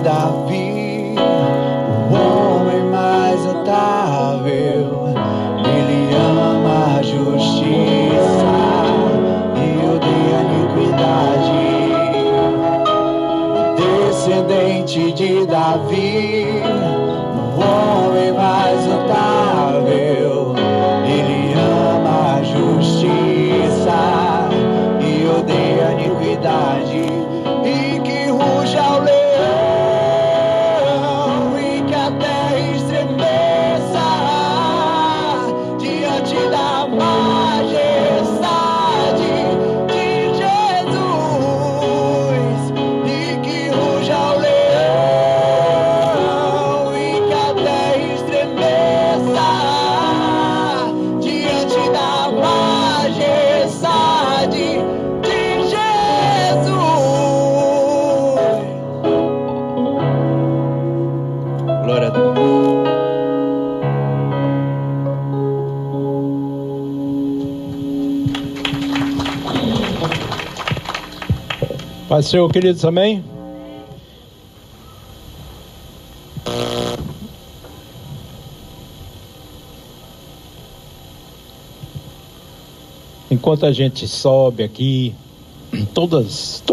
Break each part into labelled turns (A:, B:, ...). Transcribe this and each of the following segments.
A: Davi, o homem mais notável. Ele ama a justiça e odeia a iniquidade. Descendente de Davi, o homem mais notável. Ele ama a justiça e odeia a iniquidade. E que ruja o leão e que a terra estremeça diante da majestade de Jesus. E que ruja o leão e que a terra estremeça diante da majestade de Jesus. Glória a Deus.
B: Pai do Senhor, queridos, amém? Enquanto a gente sobe aqui, todas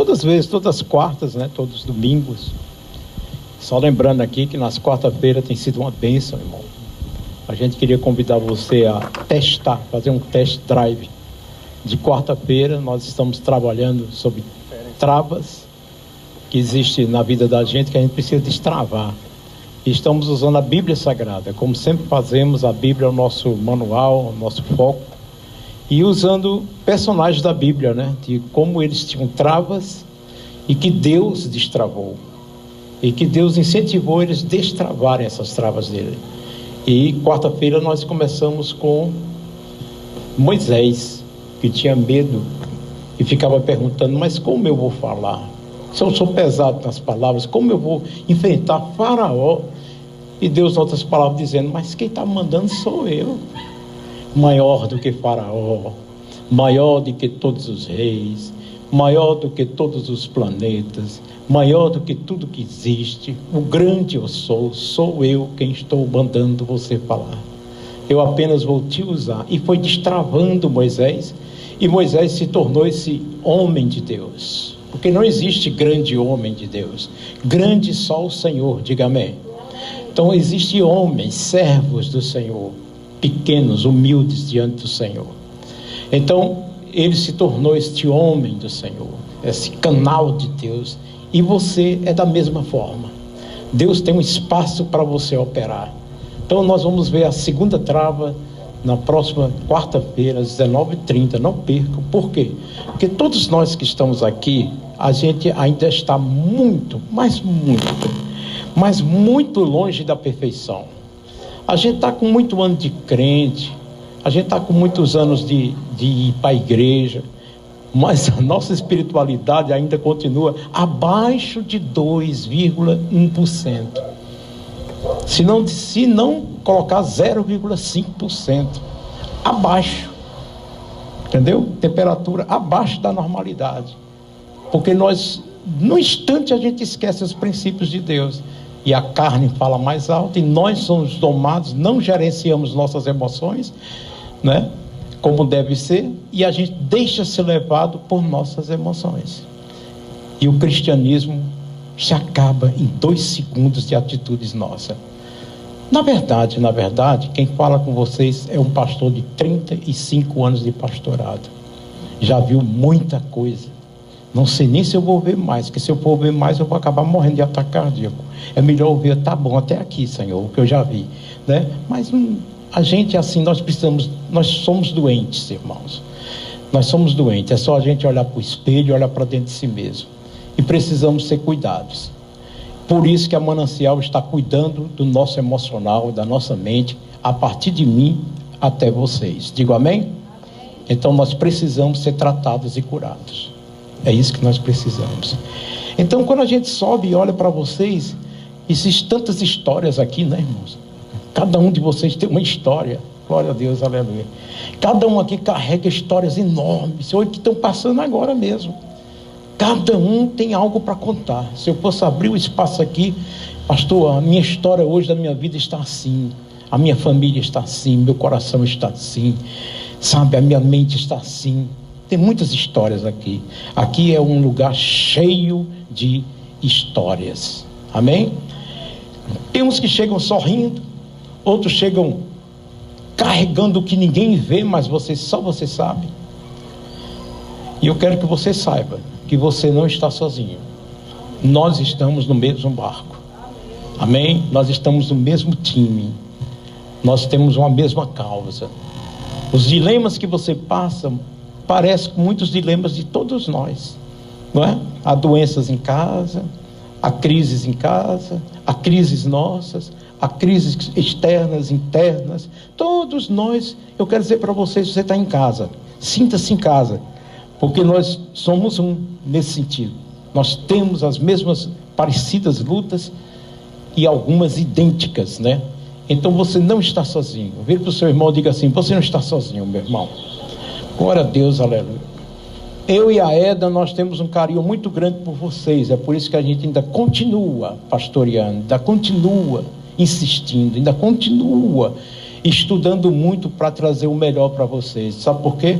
B: as quartas, né? Todos os domingos. Só lembrando aqui que nas quarta-feiras tem sido uma bênção, irmão. A gente queria convidar você a testar, fazer um test drive. De quarta-feira nós estamos trabalhando sobre travas que existem na vida da gente, que a gente precisa destravar. E estamos usando a Bíblia Sagrada, como sempre fazemos. A Bíblia é o nosso manual, o nosso foco. E usando personagens da Bíblia, né? De como eles tinham travas e que Deus destravou. E que Deus incentivou eles a destravarem essas travas dele. E quarta-feira nós começamos com Moisés, que tinha medo e ficava perguntando: mas como eu vou falar? Se eu sou pesado nas palavras, como eu vou enfrentar Faraó? E Deus, em outras palavras, dizendo: mas quem está mandando sou eu. Maior do que Faraó, maior do que todos os reis, maior do que todos os planetas, maior do que tudo que existe. O grande eu sou eu quem estou mandando você falar. Eu apenas vou te usar. E foi destravando Moisés, e Moisés se tornou esse homem de Deus. Porque não existe grande homem de Deus, grande só o Senhor, diga amém. Então existem homens, servos do Senhor, pequenos, humildes diante do Senhor. Então ele se tornou este homem do Senhor, esse canal de Deus. E você é da mesma forma. Deus tem um espaço para você operar. Então nós vamos ver a segunda trava na próxima quarta-feira, às 19h30. Não percam. Por quê? Porque todos nós que estamos aqui, a gente ainda está muito longe da perfeição. A gente está com muito ano de crente, a gente está com muitos anos de ir para a igreja, mas a nossa espiritualidade ainda continua abaixo de 2,1%. Se não colocar 0,5% abaixo, entendeu? Temperatura abaixo da normalidade, porque nós, no instante, a gente esquece os princípios de Deus, e a carne fala mais alto, e nós somos domados, não gerenciamos nossas emoções, né? Como deve ser, e a gente deixa ser levado por nossas emoções. E o cristianismo se acaba em 2 segundos de atitudes nossas. Na verdade, quem fala com vocês é um pastor de 35 anos de pastorado. Já viu muita coisa. Não sei nem se eu vou ver mais, porque se eu for ver mais eu vou acabar morrendo de ataque cardíaco. É melhor eu ver, tá bom, até aqui, Senhor, o que eu já vi, né? Mas a gente, assim, nós somos doentes, irmãos. Nós somos doentes. É só a gente olhar para o espelho e olhar para dentro de si mesmo. E precisamos ser cuidados. Por isso que a Manancial está cuidando do nosso emocional, da nossa mente, a partir de mim até vocês. Digo amém? Então nós precisamos ser tratados e curados. É isso que nós precisamos. Então quando a gente sobe e olha para vocês, existem tantas histórias aqui, né, irmãos? Cada um de vocês tem uma história. Glória a Deus, aleluia. Cada um aqui carrega histórias enormes, hoje que estão passando agora mesmo. Cada um tem algo para contar. Se eu posso abrir o espaço aqui, pastor, a minha história hoje da minha vida está assim, a minha família está assim, meu coração está assim, sabe, a minha mente está assim. Tem muitas histórias aqui. Aqui é um lugar cheio de histórias. Amém? Tem uns que chegam sorrindo, outros chegam carregando o que ninguém vê, mas só você sabe. E eu quero que você saiba que você não está sozinho. Nós estamos no mesmo barco. Amém? Nós estamos no mesmo time. Nós temos uma mesma causa. Os dilemas que você passa parecem com muitos dilemas de todos nós, não é? Há doenças em casa, há crises em casa, há crises nossas, há crises externas, internas. Todos nós, eu quero dizer para vocês, você está em casa, sinta-se em casa, porque nós somos um nesse sentido. Nós temos as mesmas parecidas lutas e algumas idênticas, né? Então você não está sozinho. Vire para o seu irmão e diga assim: você não está sozinho, meu irmão. Glória a Deus, aleluia. Eu e a Eda, nós temos um carinho muito grande por vocês. É por isso que a gente ainda continua pastoreando, ainda continua insistindo, ainda continua estudando muito para trazer o melhor para vocês. Sabe por quê?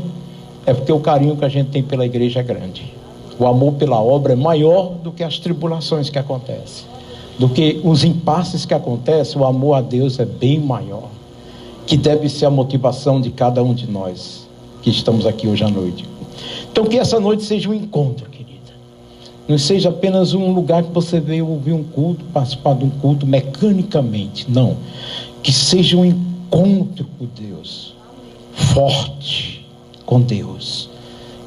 B: É porque o carinho que a gente tem pela igreja é grande. O amor pela obra é maior do que as tribulações que acontecem, do que os impasses que acontecem. O amor a Deus é bem maior, que deve ser a motivação de cada um de nós que estamos aqui hoje à noite. Então que essa noite seja um encontro, querida. Não seja apenas um lugar que você veio ouvir um culto, participar de um culto mecanicamente. Não. Que seja um encontro com Deus, forte com Deus.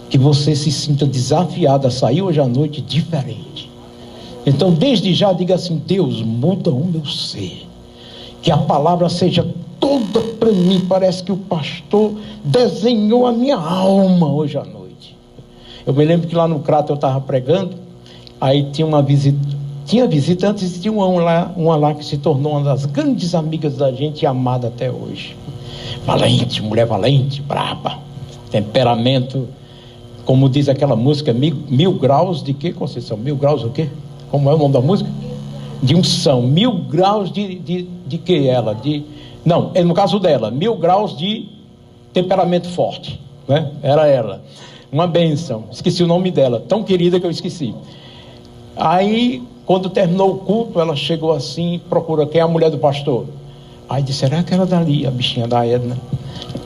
B: Que você se sinta desafiado a sair hoje à noite diferente. Então desde já diga assim: Deus, muda o meu ser. Que a palavra seja toda para mim. Parece que o pastor desenhou a minha alma hoje à noite. Eu me lembro que lá no Crato eu estava pregando, aí tinha uma visita, antes tinha uma lá que se tornou uma das grandes amigas da gente e amada até hoje. Valente, mulher valente, braba, temperamento, como diz aquela música, mil graus de quê, Conceição? 1000 graus o quê? Como é o nome da música? De unção. 1000 graus de que ela? Não, no caso dela, 1000 graus de temperamento forte, né? Era ela. Uma bênção. Esqueci o nome dela, tão querida que eu esqueci. Aí, quando terminou o culto, ela chegou assim, procura quem é a mulher do pastor. Aí disse: será que era dali, a bichinha da Edna?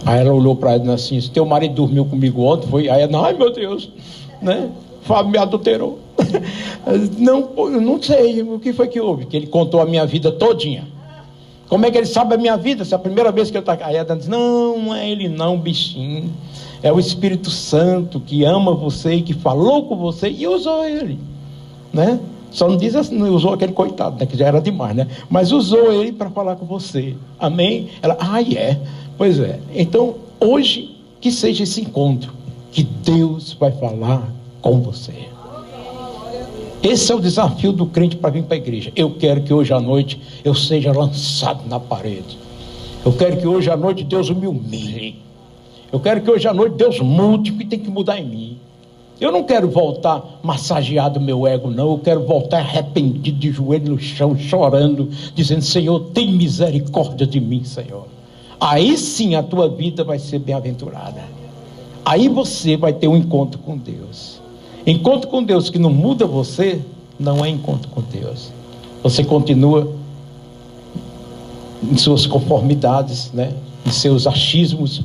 B: Aí ela olhou para Edna assim: teu marido dormiu comigo ontem? Foi? Aí Edna: ai meu Deus, né? Fábio me adulterou. Não, eu não sei o que foi que houve. Que ele contou a minha vida todinha. Como é que ele sabe a minha vida? Se é a primeira vez que eu estou aqui. Aí Edna disse: não é ele não, bichinho. É o Espírito Santo que ama você e que falou com você e usou ele, né? Só não diz assim, não usou aquele coitado, né? Que já era demais, né? Mas usou ele para falar com você. Amém? Ela: é. Pois é. Então, hoje, que seja esse encontro, que Deus vai falar com você. Esse é o desafio do crente para vir para a igreja. Eu quero que hoje à noite eu seja lançado na parede. Eu quero que hoje à noite Deus me humilhe. Eu quero que hoje à noite Deus mude o que tem que mudar em mim. Eu não quero voltar massageado meu ego, não. Eu quero voltar arrependido, de joelho no chão, chorando, dizendo: Senhor, tem misericórdia de mim, Senhor. Aí sim a tua vida vai ser bem-aventurada. Aí você vai ter um encontro com Deus. Encontro com Deus que não muda você, não é encontro com Deus. Você continua em suas conformidades, né? Em seus achismos,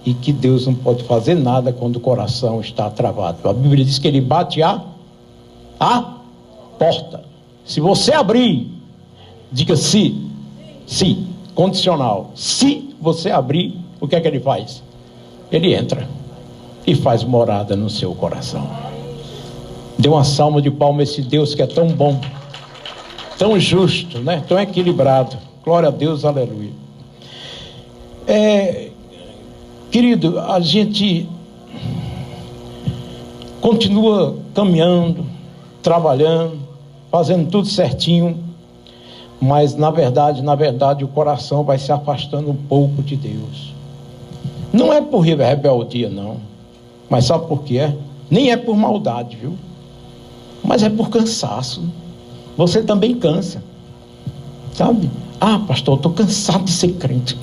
B: e que Deus não pode fazer nada quando o coração está travado. A Bíblia diz que ele bate a porta. Se você abrir, diga sim, condicional. Se você abrir, o que é que ele faz? Ele entra e faz morada no seu coração. Dê uma salva de palmas a esse Deus que é tão bom, tão justo, né? Tão equilibrado. Glória a Deus, aleluia. Querido, a gente continua caminhando, trabalhando, fazendo tudo certinho, mas na verdade o coração vai se afastando um pouco de Deus. Não é por rebeldia, não, mas sabe por que é? Nem é por maldade, viu? Mas é por cansaço. Você também cansa, sabe? Ah, pastor, eu estou cansado de ser crente.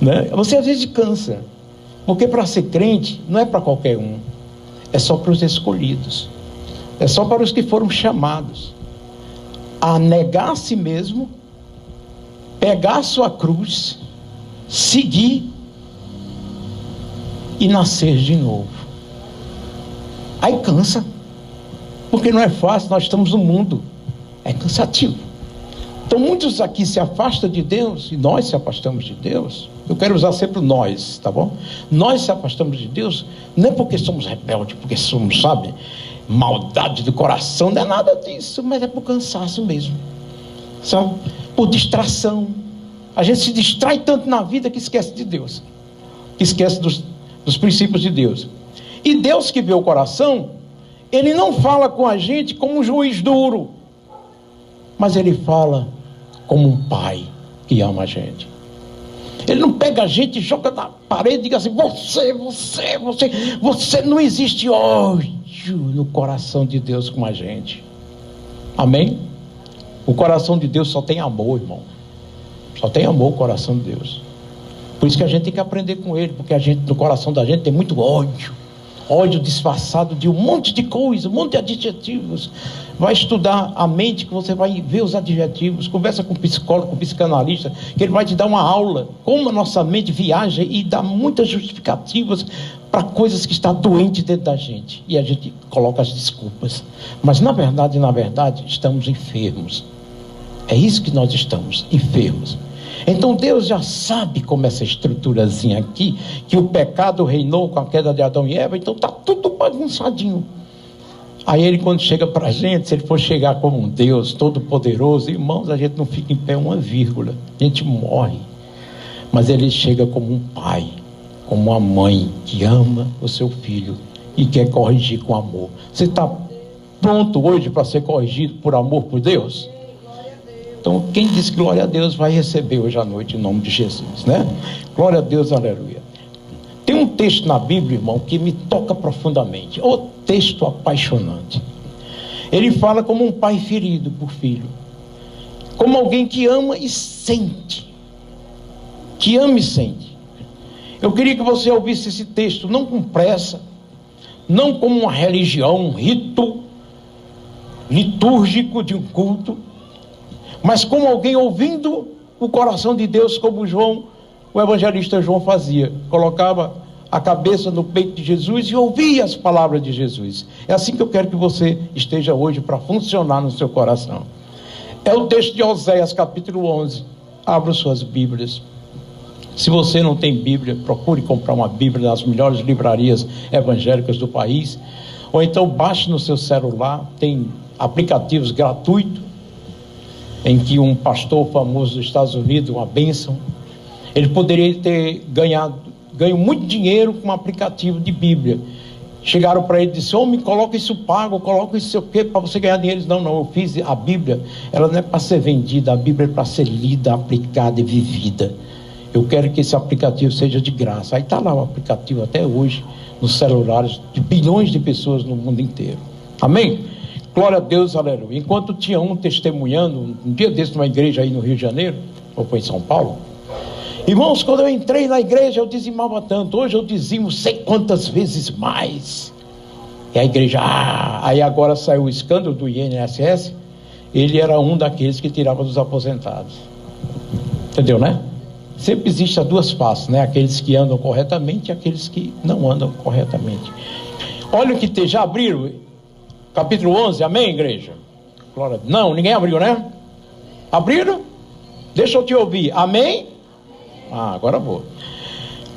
B: Né? Você às vezes cansa, porque para ser crente não é para qualquer um, é só para os escolhidos, é só para os que foram chamados a negar a si mesmo, pegar a sua cruz, seguir e nascer de novo. Aí cansa, porque não é fácil, nós estamos no mundo, é cansativo. Então muitos aqui se afastam de Deus, e nós se afastamos de Deus. Eu quero usar sempre nós, tá bom? Nós se afastamos de Deus, não é porque somos rebeldes, porque somos, sabe, maldade do coração, não é nada disso, mas é por cansaço mesmo, sabe? Por distração. A gente se distrai tanto na vida que esquece de Deus, que esquece dos princípios de Deus. E Deus que vê o coração, Ele não fala com a gente como um juiz duro, mas Ele fala como um pai que ama a gente. Ele não pega a gente e joga na parede e diz assim: você não existe ódio no coração de Deus com a gente. Amém? O coração de Deus só tem amor, irmão. Só tem amor o coração de Deus. Por isso que a gente tem que aprender com Ele, porque a gente, no coração da gente tem muito ódio. Ódio disfarçado de um monte de coisa, um monte de adjetivos. Vai estudar a mente, que você vai ver os adjetivos. Conversa com o psicólogo, com o psicanalista, que ele vai te dar uma aula como a nossa mente viaja e dá muitas justificativas para coisas que estão doentes dentro da gente. E a gente coloca as desculpas. Mas na verdade, estamos enfermos. É isso que nós estamos, enfermos. Então Deus já sabe como essa estruturazinha aqui, que o pecado reinou com a queda de Adão e Eva, então está tudo bagunçadinho. Aí Ele, quando chega para a gente, se Ele for chegar como um Deus todo poderoso, irmãos, a gente não fica em pé uma vírgula, a gente morre. Mas Ele chega como um pai, como uma mãe que ama o seu filho e quer corrigir com amor. Você está pronto hoje para ser corrigido por amor por Deus? Então, quem diz glória a Deus vai receber hoje à noite em nome de Jesus, né? Glória a Deus, aleluia. Tem um texto na Bíblia, irmão, que me toca profundamente. O texto apaixonante. Ele fala como um pai ferido por filho, como alguém que ama e sente, que ama e sente. Eu queria que você ouvisse esse texto não com pressa, não como uma religião, um rito litúrgico de um culto, mas como alguém ouvindo o coração de Deus, como o evangelista João fazia. Colocava a cabeça no peito de Jesus e ouvia as palavras de Jesus. É assim que eu quero que você esteja hoje, para funcionar no seu coração. É o texto de Oséias, capítulo 11. Abra suas Bíblias. Se você não tem Bíblia, procure comprar uma Bíblia nas melhores livrarias evangélicas do país. Ou então baixe no seu celular, tem aplicativos gratuitos, em que um pastor famoso dos Estados Unidos, uma bênção, ele poderia ter ganho muito dinheiro com um aplicativo de Bíblia. Chegaram para ele e disseram: homem, coloca isso pago, coloca isso o quê para você ganhar dinheiro. Ele disse: não, eu fiz a Bíblia, ela não é para ser vendida, a Bíblia é para ser lida, aplicada e vivida. Eu quero que esse aplicativo seja de graça. Aí está lá o aplicativo até hoje, nos celulares de bilhões de pessoas no mundo inteiro. Amém? Glória a Deus, aleluia. Enquanto tinha um testemunhando, um dia desse numa igreja aí no Rio de Janeiro, ou foi em São Paulo, irmãos, quando eu entrei na igreja eu dizimava tanto, hoje eu dizimo sei quantas vezes mais. E a igreja, aí agora saiu o escândalo do INSS, ele era um daqueles que tirava dos aposentados. Entendeu, né? Sempre existe as duas faces, né? Aqueles que andam corretamente e aqueles que não andam corretamente. Olha o que já abriram capítulo 11, amém, igreja? Glória. Não, ninguém abriu, né? Abriram? Deixa eu te ouvir, amém? Agora vou.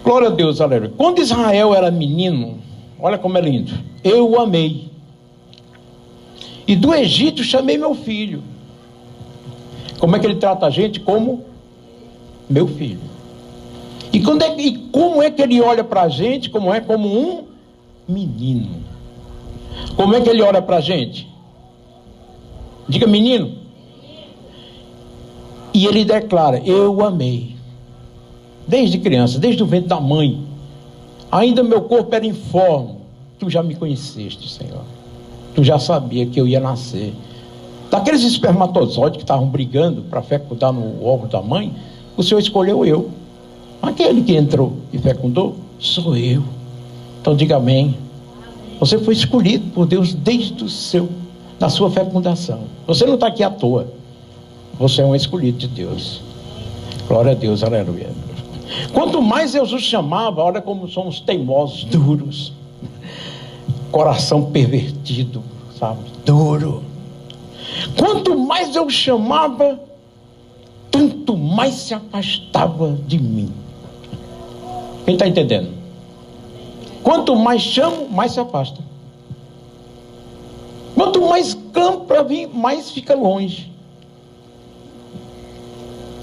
B: Glória a Deus, aleluia. Quando Israel era menino, olha como é lindo, eu o amei, e do Egito chamei meu filho. Como é que ele trata a gente? Como meu filho. E como é que ele olha para a gente? Como um menino. Como é que ele olha para a gente? Diga, menino. E ele declara: eu o amei. Desde criança, desde o ventre da mãe. Ainda meu corpo era informe. Tu já me conheceste, Senhor. Tu já sabia que eu ia nascer. Daqueles espermatozoides que estavam brigando para fecundar no óvulo da mãe, o Senhor escolheu eu. Aquele que entrou e fecundou, sou eu. Então diga amém. Você foi escolhido por Deus desde da sua fecundação. Você não está aqui à toa. Você é um escolhido de Deus. Glória a Deus, aleluia. Quanto mais eu os chamava, olha como somos teimosos, duros. Coração pervertido, sabe? Duro. Quanto mais eu chamava, tanto mais se afastava de mim. Quem está entendendo? Quanto mais chamo, mais se afasta. Quanto mais clamo para vir, mais fica longe.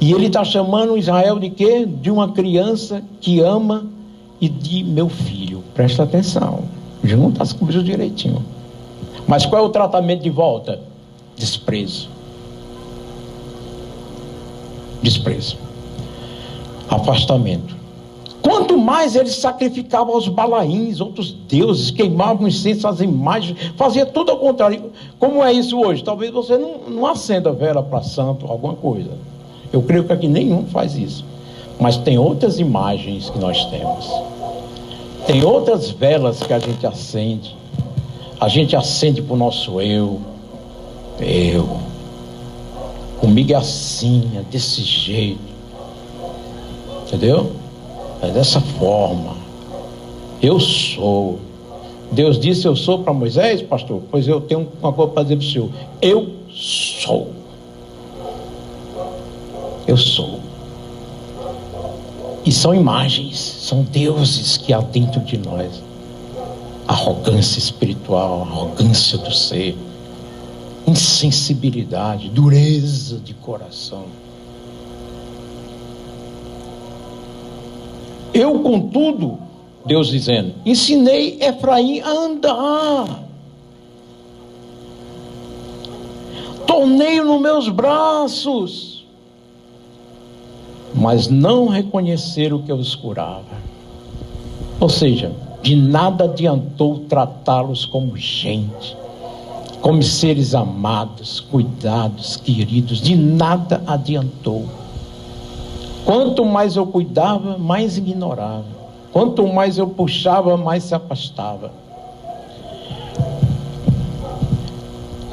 B: E ele está chamando Israel de quê? De uma criança que ama e de meu filho. Presta atenção. Junta as coisas direitinho. Mas qual é o tratamento de volta? Desprezo. Desprezo. Afastamento. Quanto mais eles sacrificavam aos balaíns, outros deuses, queimavam incenso às imagens, fazia tudo ao contrário. Como é isso hoje? Talvez você não acenda vela para santo, alguma coisa. Eu creio que aqui nenhum faz isso. Mas tem outras imagens que nós temos. Tem outras velas que a gente acende. A gente acende para o nosso eu. Eu. Comigo é assim, é desse jeito. Entendeu? É dessa forma. Eu sou. Deus disse eu sou para Moisés, pastor. Pois eu tenho uma coisa para dizer para o senhor. Eu sou. Eu sou. E são imagens, são deuses que há dentro de nós. Arrogância espiritual, arrogância do ser, insensibilidade, dureza de coração. Eu, contudo, Deus dizendo, ensinei Efraim a andar. Tornei-o nos meus braços. Mas não reconheceram o que eu os curava. Ou seja, de nada adiantou tratá-los como gente, como seres amados, cuidados, queridos. De nada adiantou. Quanto mais eu cuidava, mais ignorava. Quanto mais eu puxava, mais se afastava.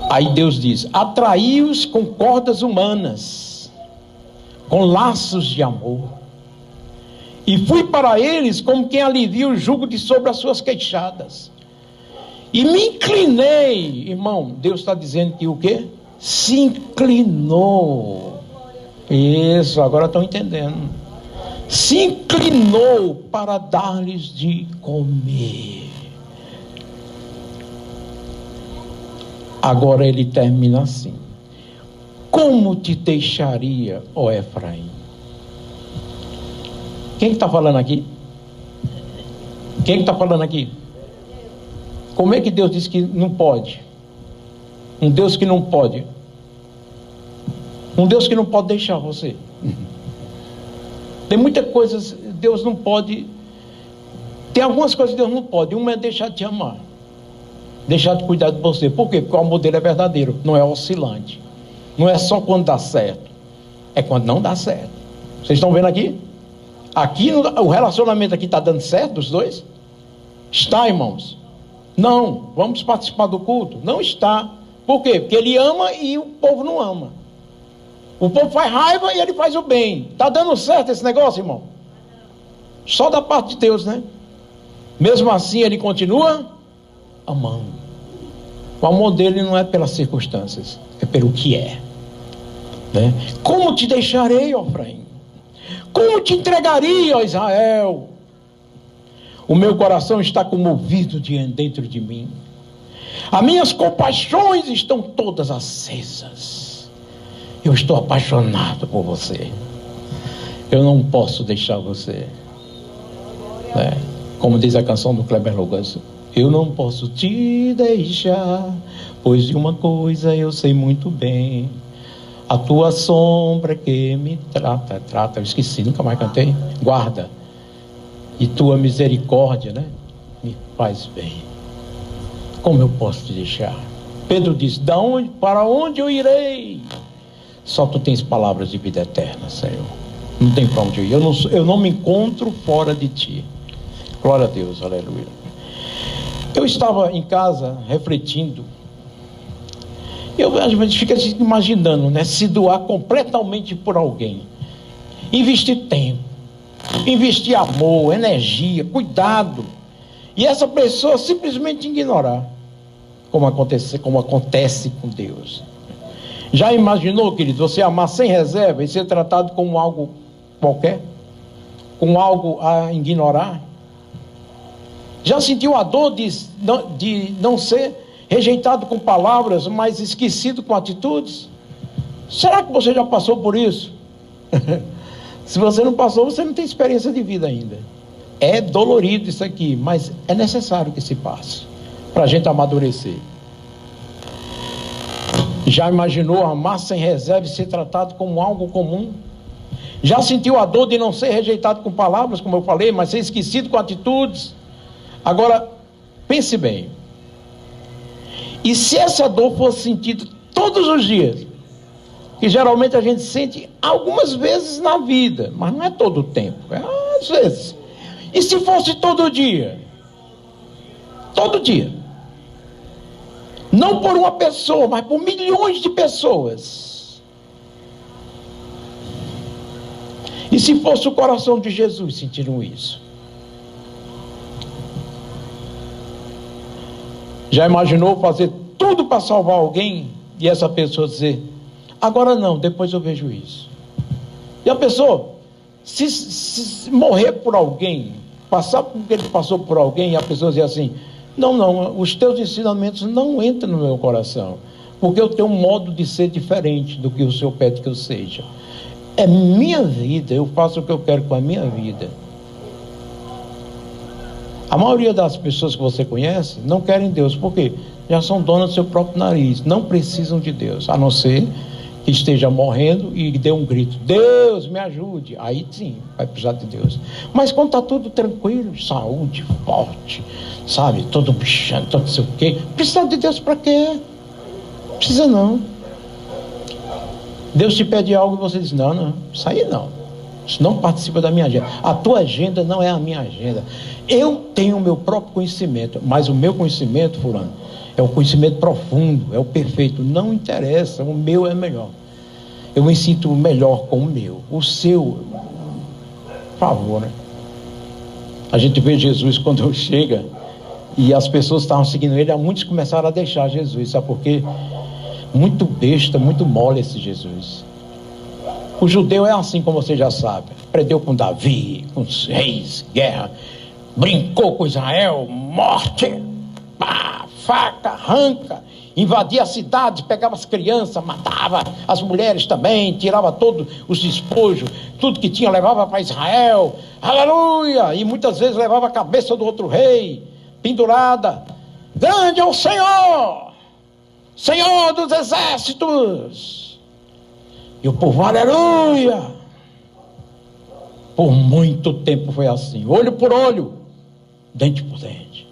B: Aí Deus diz, atraí-os com cordas humanas, com laços de amor, e fui para eles como quem alivia o jugo de sobre as suas queixadas, e me inclinei. Irmão, Deus está dizendo que o quê? Se inclinou. Isso, agora estão entendendo. Se inclinou para dar-lhes de comer. Agora ele termina assim: como te deixaria, ó Efraim? Quem está falando aqui? Quem está falando aqui? Como é que Deus diz que não pode? Um Deus que não pode. Um Deus que não pode deixar você. Tem muitas coisas Deus não pode. Tem algumas coisas que Deus não pode. Uma é deixar de te amar, deixar de cuidar de você. Por quê? Porque o amor dele é verdadeiro, não é oscilante. Não é só quando dá certo, é quando não dá certo. Vocês estão vendo aqui? Aqui o relacionamento aqui está dando certo dos dois? Está, irmãos? Não. Vamos participar do culto? Não está. Por quê? Porque ele ama e o povo não ama. O povo faz raiva e ele faz o bem. Está dando certo esse negócio, irmão? Só da parte de Deus, né? Mesmo assim ele continua amando. O amor dele não é pelas circunstâncias, é pelo que é, né? Como te deixarei, ó Efraim? Como te entregaria, ó Israel? O meu coração está comovido dentro de mim. As minhas compaixões estão todas acesas. Eu estou apaixonado por você. Eu não posso deixar você, né? Como diz a canção do Kleber Lucas, eu não posso te deixar, pois de uma coisa eu sei muito bem, a tua sombra que me trata, eu esqueci, nunca mais cantei, guarda, e tua misericórdia, né, me faz bem. Como eu posso te deixar? Pedro disse: para onde eu irei? Só tu tens palavras de vida eterna, Senhor. Não tem para onde eu ir. Eu não me encontro fora de ti. Glória a Deus, aleluia. Eu estava em casa refletindo. A gente fica imaginando, né? Se doar completamente por alguém. Investir tempo, investir amor, energia, cuidado. E essa pessoa simplesmente ignorar. Como acontece com Deus. Já imaginou, querido, você amar sem reserva e ser tratado como algo qualquer? Como algo a ignorar? Já sentiu a dor de não ser rejeitado com palavras, mas esquecido com atitudes? Será que você já passou por isso? Se você não passou, você não tem experiência de vida ainda. É dolorido isso aqui, mas é necessário que se passe para a gente amadurecer. Já imaginou amar sem reserva e ser tratado como algo comum? Já sentiu a dor de não ser rejeitado com palavras, como eu falei, mas ser esquecido com atitudes? Agora, pense bem. E se essa dor fosse sentida todos os dias? Que geralmente a gente sente algumas vezes na vida, mas não é todo o tempo, é às vezes. E se fosse todo dia? Todo dia. Não por uma pessoa, mas por milhões de pessoas. E se fosse o coração de Jesus sentindo isso? Já imaginou fazer tudo para salvar alguém e essa pessoa dizer: agora não, depois eu vejo isso? E a pessoa, se morrer por alguém, passar por que ele passou por alguém, e a pessoa dizer assim: não, os teus ensinamentos não entram no meu coração, porque eu tenho um modo de ser diferente do que o Senhor pede que eu seja. É minha vida, eu faço o que eu quero com a minha vida. A maioria das pessoas que você conhece não querem Deus, por quê? Já são donas do seu próprio nariz, não precisam de Deus, a não ser que esteja morrendo e dê um grito: Deus, me ajude. Aí sim, vai precisar de Deus. Mas quando está tudo tranquilo, saúde, forte, sabe, todo bichando, todo não sei o quê, precisa de Deus para quê? Precisa não. Deus te pede algo e você diz: não, isso aí não. Isso não participa da minha agenda. A tua agenda não é a minha agenda. Eu tenho o meu próprio conhecimento, mas o meu conhecimento, fulano, é o conhecimento profundo, é o perfeito. Não interessa, o meu é melhor. Eu me sinto melhor com o meu. O seu, por favor, né? A gente vê Jesus quando chega e as pessoas estavam seguindo ele, muitos começaram a deixar Jesus, sabe por quê? Muito besta, muito mole esse Jesus. O judeu é assim, como você já sabe. Aprendeu com Davi, com os reis, guerra, brincou com Israel, morte, pá, faca, arranca, invadia a cidade, pegava as crianças, matava as mulheres também, tirava todos os despojos, tudo que tinha levava para Israel, aleluia, e muitas vezes levava a cabeça do outro rei, pendurada. Grande é o Senhor, Senhor dos exércitos. E o povo, aleluia. Por muito tempo foi assim, olho por olho, dente por dente.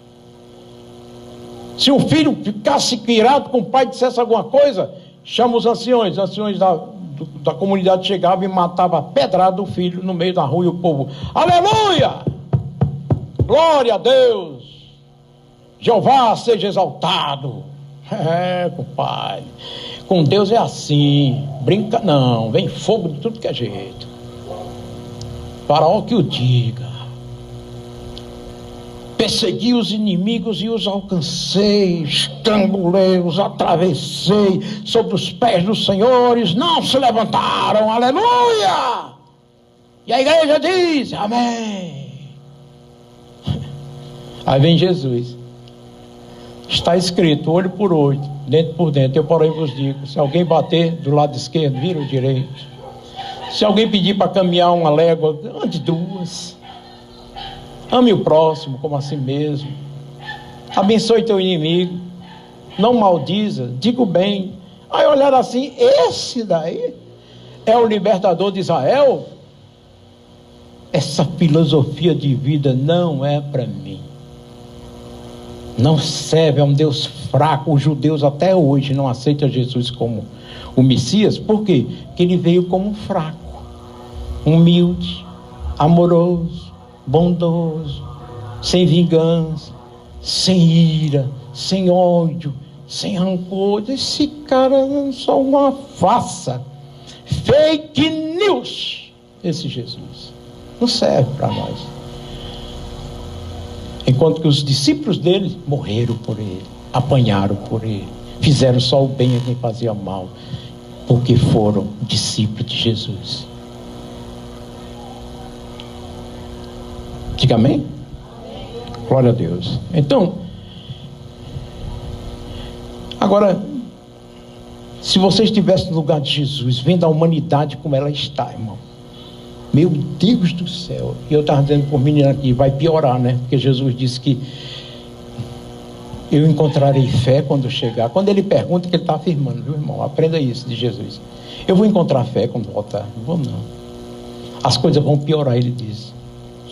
B: Se um filho ficasse irado com o pai e dissesse alguma coisa, chama os anciões da comunidade chegavam e matavam a pedrada do filho no meio da rua, e o povo, aleluia, glória a Deus, Jeová seja exaltado. Compadre, com Deus é assim, brinca não, vem fogo de tudo que é jeito. Faraó que o diga: persegui os inimigos e os alcancei, estrangulei, os atravessei, sobre os pés dos senhores não se levantaram, aleluia. E a igreja diz amém. Aí vem Jesus. Está escrito, olho por olho, dente por dente. Eu, porém, vos digo: se alguém bater do lado esquerdo, vira o direito. Se alguém pedir para caminhar uma légua, ande duas. Ame o próximo como a si mesmo. Abençoe teu inimigo. Não maldiza, diga o bem. Aí olhar assim, esse daí é o libertador de Israel? Essa filosofia de vida não é para mim. não serve a um Deus fraco. Os judeus até hoje não aceitam Jesus como o Messias. Por quê? Porque ele veio como fraco, humilde, amoroso, bondoso, sem vingança, sem ira, sem ódio, sem rancor. Esse cara é só uma farsa, fake news. Esse Jesus não serve para nós. Enquanto que os discípulos dele morreram por ele, apanharam por ele, fizeram só o bem a quem fazia mal, porque foram discípulos de Jesus. Diga amém? Glória a Deus. Então, agora, se você estivesse no lugar de Jesus, vendo a humanidade como ela está, irmão, meu Deus do céu. E eu estava dizendo para o menino aqui, vai piorar, né? Porque Jesus disse que eu encontrarei fé quando chegar. Quando ele pergunta, que ele está afirmando, viu, irmão? Aprenda isso de Jesus. Eu vou encontrar fé quando voltar. Não vou, não. As coisas vão piorar, ele diz.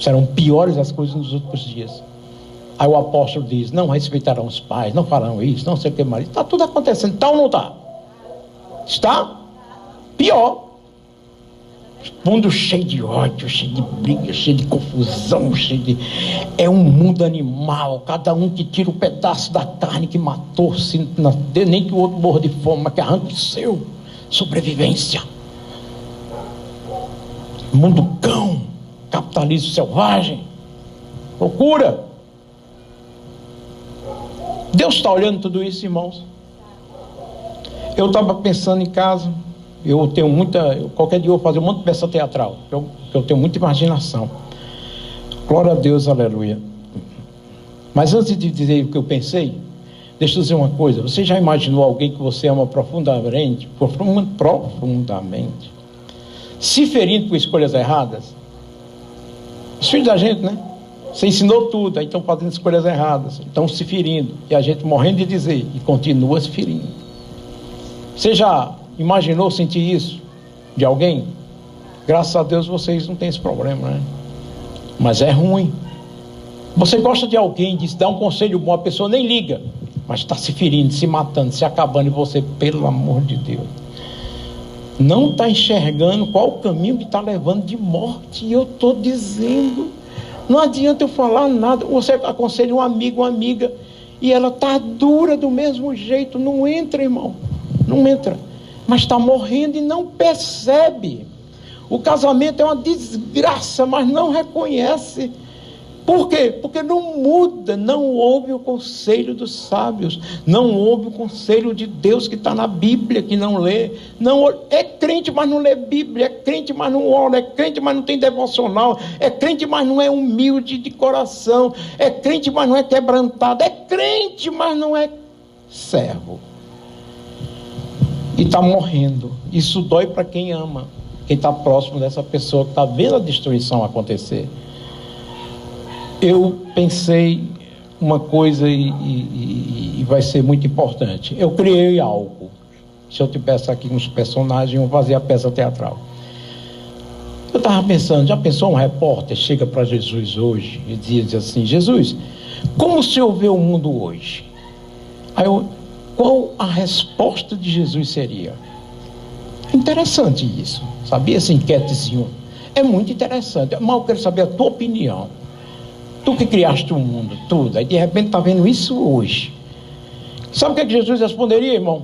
B: Serão piores as coisas nos últimos dias. Aí o apóstolo diz, não respeitarão os pais, não farão isso, não sei o que mais. Está tudo acontecendo, está ou não está? Está? Pior. Mundo cheio de ódio, cheio de briga, cheio de confusão, cheio de... É um mundo animal, cada um que tira um pedaço da carne que matou, nem que o outro morra de fome, mas que arranca o seu. Sobrevivência. Mundo cão, capitalismo selvagem, loucura. Deus está olhando tudo isso, irmãos. Eu estava pensando em casa. Eu tenho qualquer dia eu vou fazer um monte de peça teatral, eu tenho muita imaginação. Glória a Deus, aleluia. Mas antes de dizer o que eu pensei, deixa eu dizer uma coisa. Você já imaginou alguém que você ama profundamente, se ferindo por escolhas erradas? Os filhos da gente, né? Você ensinou tudo, aí estão fazendo escolhas erradas, estão se ferindo, e a gente morrendo de dizer, e continua se ferindo. Você já imaginou sentir isso de alguém? Graças a Deus vocês não têm esse problema, né? Mas é ruim. Você gosta de alguém, de dar um conselho bom, a pessoa nem liga, mas está se ferindo, se matando, se acabando, e você, pelo amor de Deus, não está enxergando qual o caminho que está levando de morte. E eu estou dizendo, não adianta eu falar nada. Você aconselha um amigo, uma amiga, e ela está dura do mesmo jeito. Não entra, irmão, não entra. Mas está morrendo e não percebe. O casamento é uma desgraça, mas não reconhece. Por quê? Porque não muda, não ouve o conselho dos sábios, não ouve o conselho de Deus que está na Bíblia, que não lê. Não, é crente, mas não lê Bíblia, é crente, mas não ora, é crente, mas não tem devocional, é crente, mas não é humilde de coração, é crente, mas não é quebrantado, é crente, mas não é servo. E está morrendo. Isso dói para quem ama, quem está próximo dessa pessoa, que está vendo a destruição acontecer. Eu pensei uma coisa e vai ser muito importante. Eu criei algo. Se eu te peço aqui uns personagens, eu vou fazer a peça teatral. Eu estava pensando, já pensou um repórter chega para Jesus hoje e diz assim, Jesus, como o senhor vê o mundo hoje? Aí qual a resposta de Jesus seria? Interessante isso, sabia? Essa enquetezinho. É muito interessante, mas eu quero saber a tua opinião. Tu que criaste o mundo, tudo, aí de repente está vendo isso hoje. Sabe o que Jesus responderia, irmão?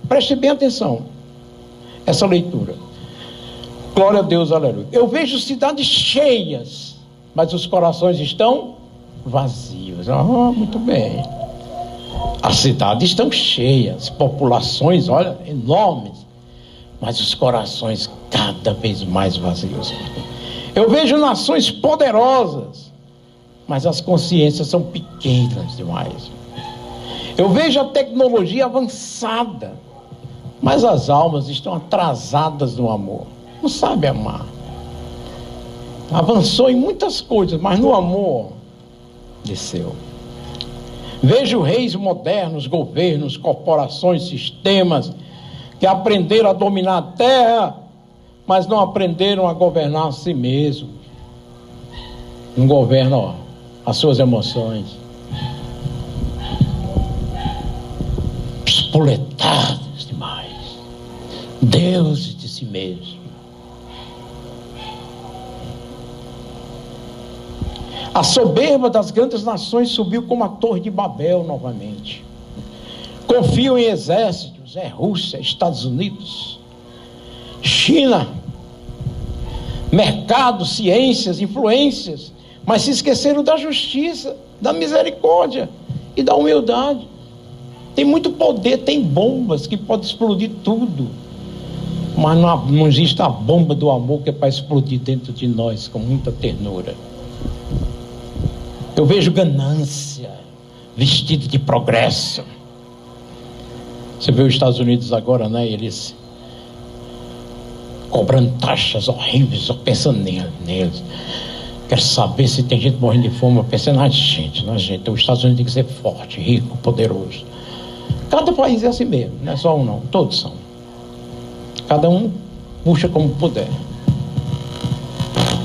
B: Preste bem atenção, essa leitura. Glória a Deus, aleluia. Eu vejo cidades cheias, mas os corações estão vazios. Muito bem. As cidades estão cheias, populações, olha, enormes, mas os corações cada vez mais vazios. Eu vejo nações poderosas, mas as consciências são pequenas demais. Eu vejo a tecnologia avançada, mas as almas estão atrasadas no amor. Não sabe amar. Avançou em muitas coisas, mas no amor desceu. Vejo reis modernos, governos, corporações, sistemas que aprenderam a dominar a terra, mas não aprenderam a governar a si mesmos. Não governam as suas emoções. espoletados demais, deuses de si mesmo. A soberba das grandes nações subiu como a Torre de Babel novamente. Confiam em exércitos, Rússia, Estados Unidos, China, mercado, ciências, influências, mas se esqueceram da justiça, da misericórdia e da humildade. Tem muito poder, tem bombas que podem explodir tudo, mas não existe a bomba do amor que é para explodir dentro de nós com muita ternura. Eu vejo ganância vestida de progresso. Você vê os Estados Unidos agora, né? Eles cobrando taxas horríveis, só pensando neles. Quero saber se tem gente morrendo de fome. Eu pensei na gente. Os Estados Unidos tem que ser forte, rico, poderoso. Cada país é assim mesmo, não é só um não, todos são. Cada um puxa como puder.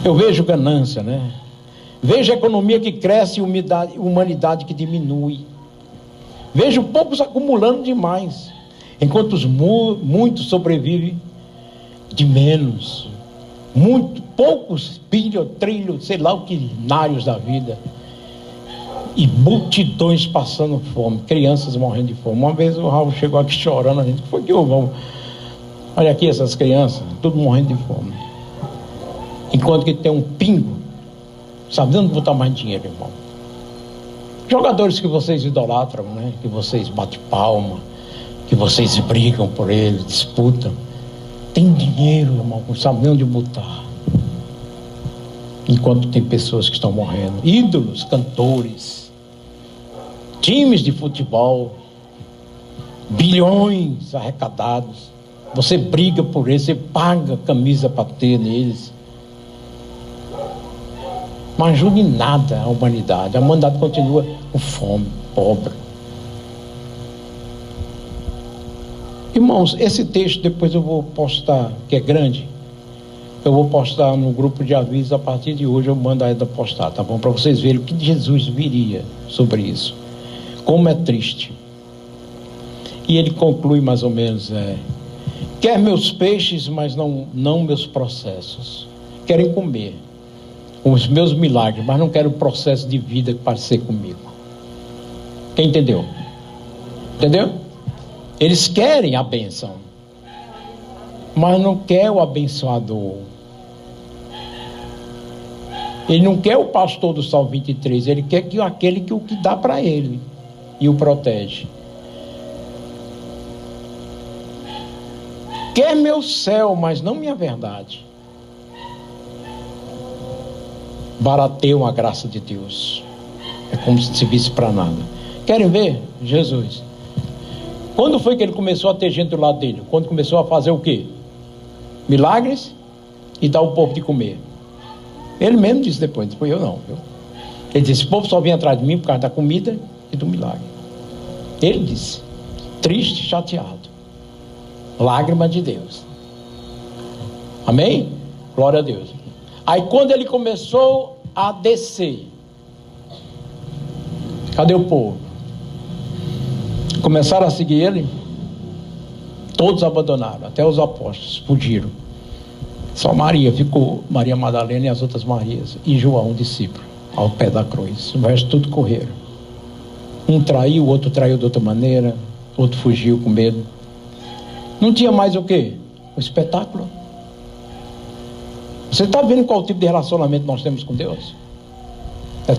B: Eu vejo ganância, né? Vejo a economia que cresce e humanidade que diminui. Vejo poucos acumulando demais, enquanto muitos sobrevivem de menos. Poucos trilhos, sei lá o que, nários da vida. E multidões passando fome, crianças morrendo de fome. Uma vez o Raul chegou aqui chorando, a gente, foi que houve? Olha aqui essas crianças, tudo morrendo de fome. Enquanto que tem um pingo, sabe de onde botar mais dinheiro, irmão? Jogadores que vocês idolatram, né? Que vocês batem palma, que vocês brigam por eles, disputam. Tem dinheiro, irmão, não sabe nem onde botar. Enquanto tem pessoas que estão morrendo. Ídolos, cantores, times de futebol, bilhões arrecadados. Você briga por eles, você paga camisa para ter neles. Não ajuda em nada a humanidade. A humanidade continua com fome, pobre. Irmãos, esse texto depois eu vou postar, que é grande. Eu vou postar no grupo de avisos. A partir de hoje eu mando a Eda postar, tá bom? Para vocês verem o que Jesus viria sobre isso. Como é triste. E ele conclui mais ou menos, quer meus peixes, mas não meus processos. Querem comer os meus milagres, mas não quero o processo de vida parecer comigo. Quem entendeu? Entendeu? Eles querem a bênção, mas não quer o abençoador. Ele não quer o pastor do Salmo 23, ele quer aquele que o que dá para ele e o protege. Quer meu céu, mas não minha verdade. Barateam a graça de Deus. É como se visse para nada. Querem ver? Jesus. Quando foi que ele começou a ter gente do lado dele? Quando começou a fazer o quê? Milagres e dar o povo de comer. Ele mesmo disse depois, eu não. Ele disse, esse povo só vem atrás de mim por causa da comida e do milagre. Ele disse, triste, chateado. Lágrima de Deus. Amém? Glória a Deus. Aí quando ele começou a descer, cadê o povo? Começaram a seguir ele, todos abandonaram, até os apóstolos fugiram. Só Maria ficou, Maria Madalena e as outras Marias, e João, discípulo, ao pé da cruz. O resto tudo correram. Um traiu, o outro traiu de outra maneira, outro fugiu com medo. Não tinha mais o quê? O espetáculo. Você está vendo qual tipo de relacionamento nós temos com Deus?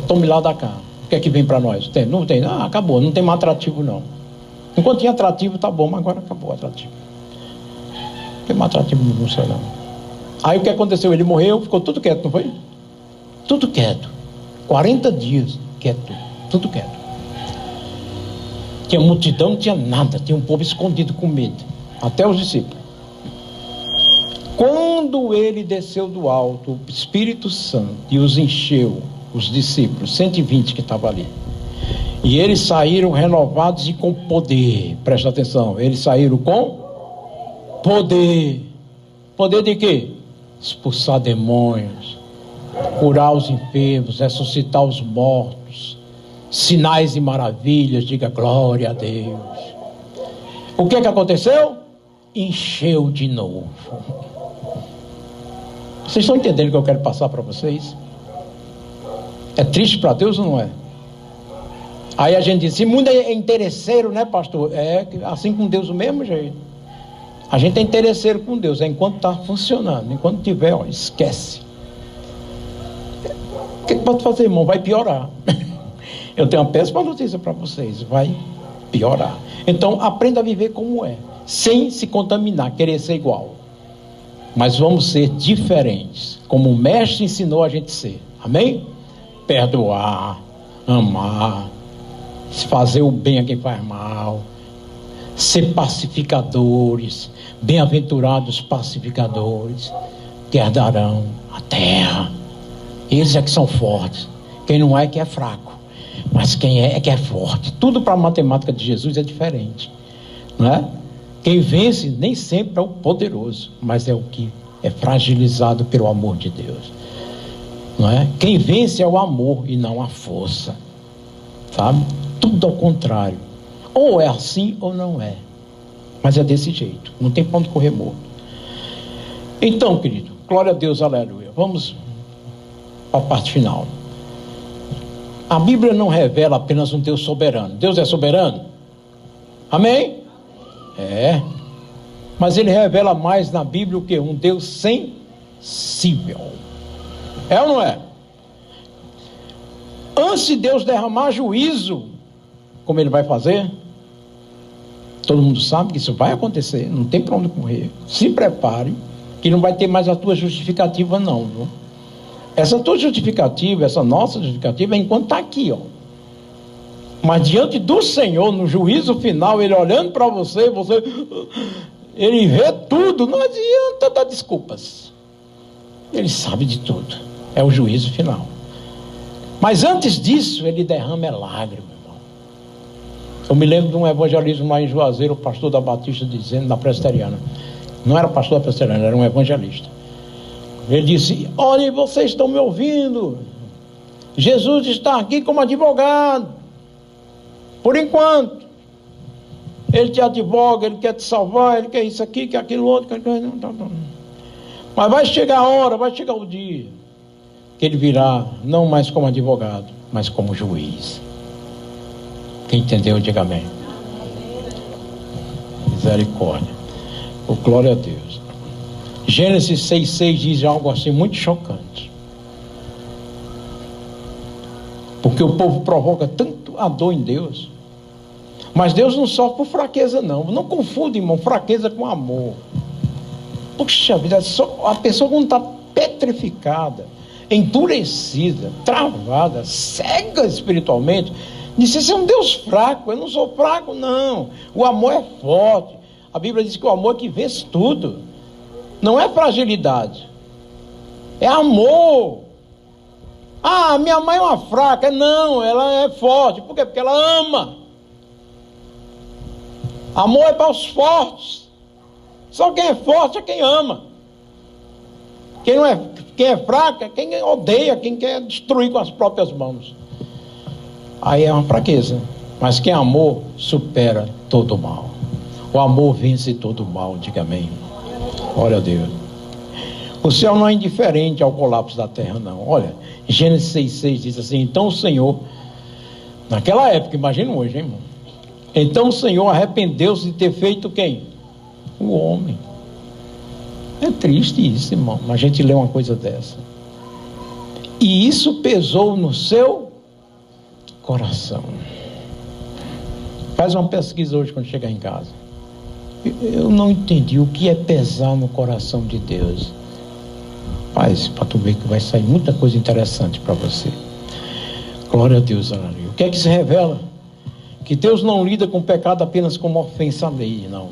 B: Tome lá da cá. O que é que vem para nós? Tem? Não tem? Acabou, não tem mais atrativo não. Enquanto tinha atrativo, tá bom, mas agora acabou o atrativo. Não tem mais atrativo no céu não. Aí o que aconteceu? Ele morreu, ficou tudo quieto, não foi? Tudo quieto. 40 dias quieto, tudo quieto. Tinha multidão, não tinha nada, tinha um povo escondido com medo. Até os discípulos. Quando ele desceu do alto, o Espírito Santo, e os encheu, os discípulos, 120 que estavam ali. E eles saíram renovados e com poder. Presta atenção, eles saíram com poder. Poder de quê? Expulsar demônios, curar os enfermos, ressuscitar os mortos, sinais e maravilhas. Diga glória a Deus. O que aconteceu? Encheu de novo. Vocês estão entendendo o que eu quero passar para vocês? É triste para Deus ou não é? Aí a gente diz, esse mundo é interesseiro, né, pastor? É assim com Deus do mesmo jeito. A gente é interesseiro com Deus, enquanto está funcionando. Enquanto tiver, ó, esquece. O que pode fazer, irmão? Vai piorar. Eu tenho uma péssima notícia para vocês. Vai piorar. Então, aprenda a viver como é. Sem se contaminar, querer ser igual. Mas vamos ser diferentes. Como o mestre ensinou a gente ser. Amém? Perdoar, amar, fazer o bem a quem faz mal, ser pacificadores, bem-aventurados pacificadores, que herdarão a terra. Eles é que são fortes. Quem não é que é fraco, mas quem é que é forte. Tudo para a matemática de Jesus é diferente, não é? Quem vence nem sempre é o poderoso, mas é o que é fragilizado pelo amor de Deus, não é? Quem vence é o amor e não a força, sabe? Tudo ao contrário. Ou é assim ou não é. Mas é desse jeito. Não tem pra onde correr morto. Então, querido, glória a Deus, aleluia. Vamos para a parte final. A Bíblia não revela apenas um Deus soberano. Deus é soberano? Amém? É. Mas ele revela mais na Bíblia o que? Um Deus sensível. É ou não é? Antes de Deus derramar juízo, como ele vai fazer? Todo mundo sabe que isso vai acontecer, não tem para onde correr. Se prepare, que não vai ter mais a tua justificativa não, viu? Essa tua justificativa, essa nossa justificativa é enquanto está aqui, ó. Mas diante do Senhor, no juízo final, ele olhando para você, ele vê tudo, não adianta dar desculpas. Ele sabe de tudo. É o juízo final. Mas antes disso, ele derrama lágrimas. Eu me lembro de um evangelismo lá em Juazeiro, o pastor da Batista dizendo, da Presbiteriana. Não era pastor da Presbiteriana, era um evangelista. Ele disse, olhem, vocês estão me ouvindo. Jesus está aqui como advogado. Por enquanto. Ele te advoga, ele quer te salvar, ele quer isso aqui, quer aquilo outro. Mas vai chegar a hora, vai chegar o dia que ele virá, não mais como advogado, mas como juiz. Quem entendeu, diga amém. Misericórdia. Oh, glória a Deus. Gênesis 6,6 diz algo assim muito chocante. Porque o povo provoca tanto a dor em Deus. Mas Deus não sofre por fraqueza não. Não confunde, irmão, fraqueza com amor. Puxa vida, a pessoa quando está petrificada, endurecida, travada, cega espiritualmente, diz, esse é um Deus fraco. Eu não sou fraco, não. O amor é forte. A Bíblia diz que o amor é que vence tudo. Não é fragilidade, é amor. Ah, minha mãe é uma fraca. Não, ela é forte. Por quê? Porque ela ama. Amor é para os fortes. Só quem é forte é quem ama. Quem é fraco é quem odeia, quem quer destruir com as próprias mãos. Aí é uma fraqueza. Mas quem amou supera todo o mal. O amor vence todo o mal, diga amém. Glória a Deus. O céu não é indiferente ao colapso da terra, não. Olha, Gênesis 6,6 diz assim, então o Senhor, naquela época, imagina hoje, hein, irmão? Então o Senhor arrependeu-se de ter feito quem? O homem. É triste isso, irmão, a gente lê uma coisa dessa. E isso pesou no seu coração. Faz uma pesquisa hoje quando chegar em casa. Eu não entendi o que é pesar no coração de Deus. Faz para tu ver que vai sair muita coisa interessante para você. Glória a Deus, aleluia. O que é que se revela? Que Deus não lida com o pecado apenas como ofensa à lei, não,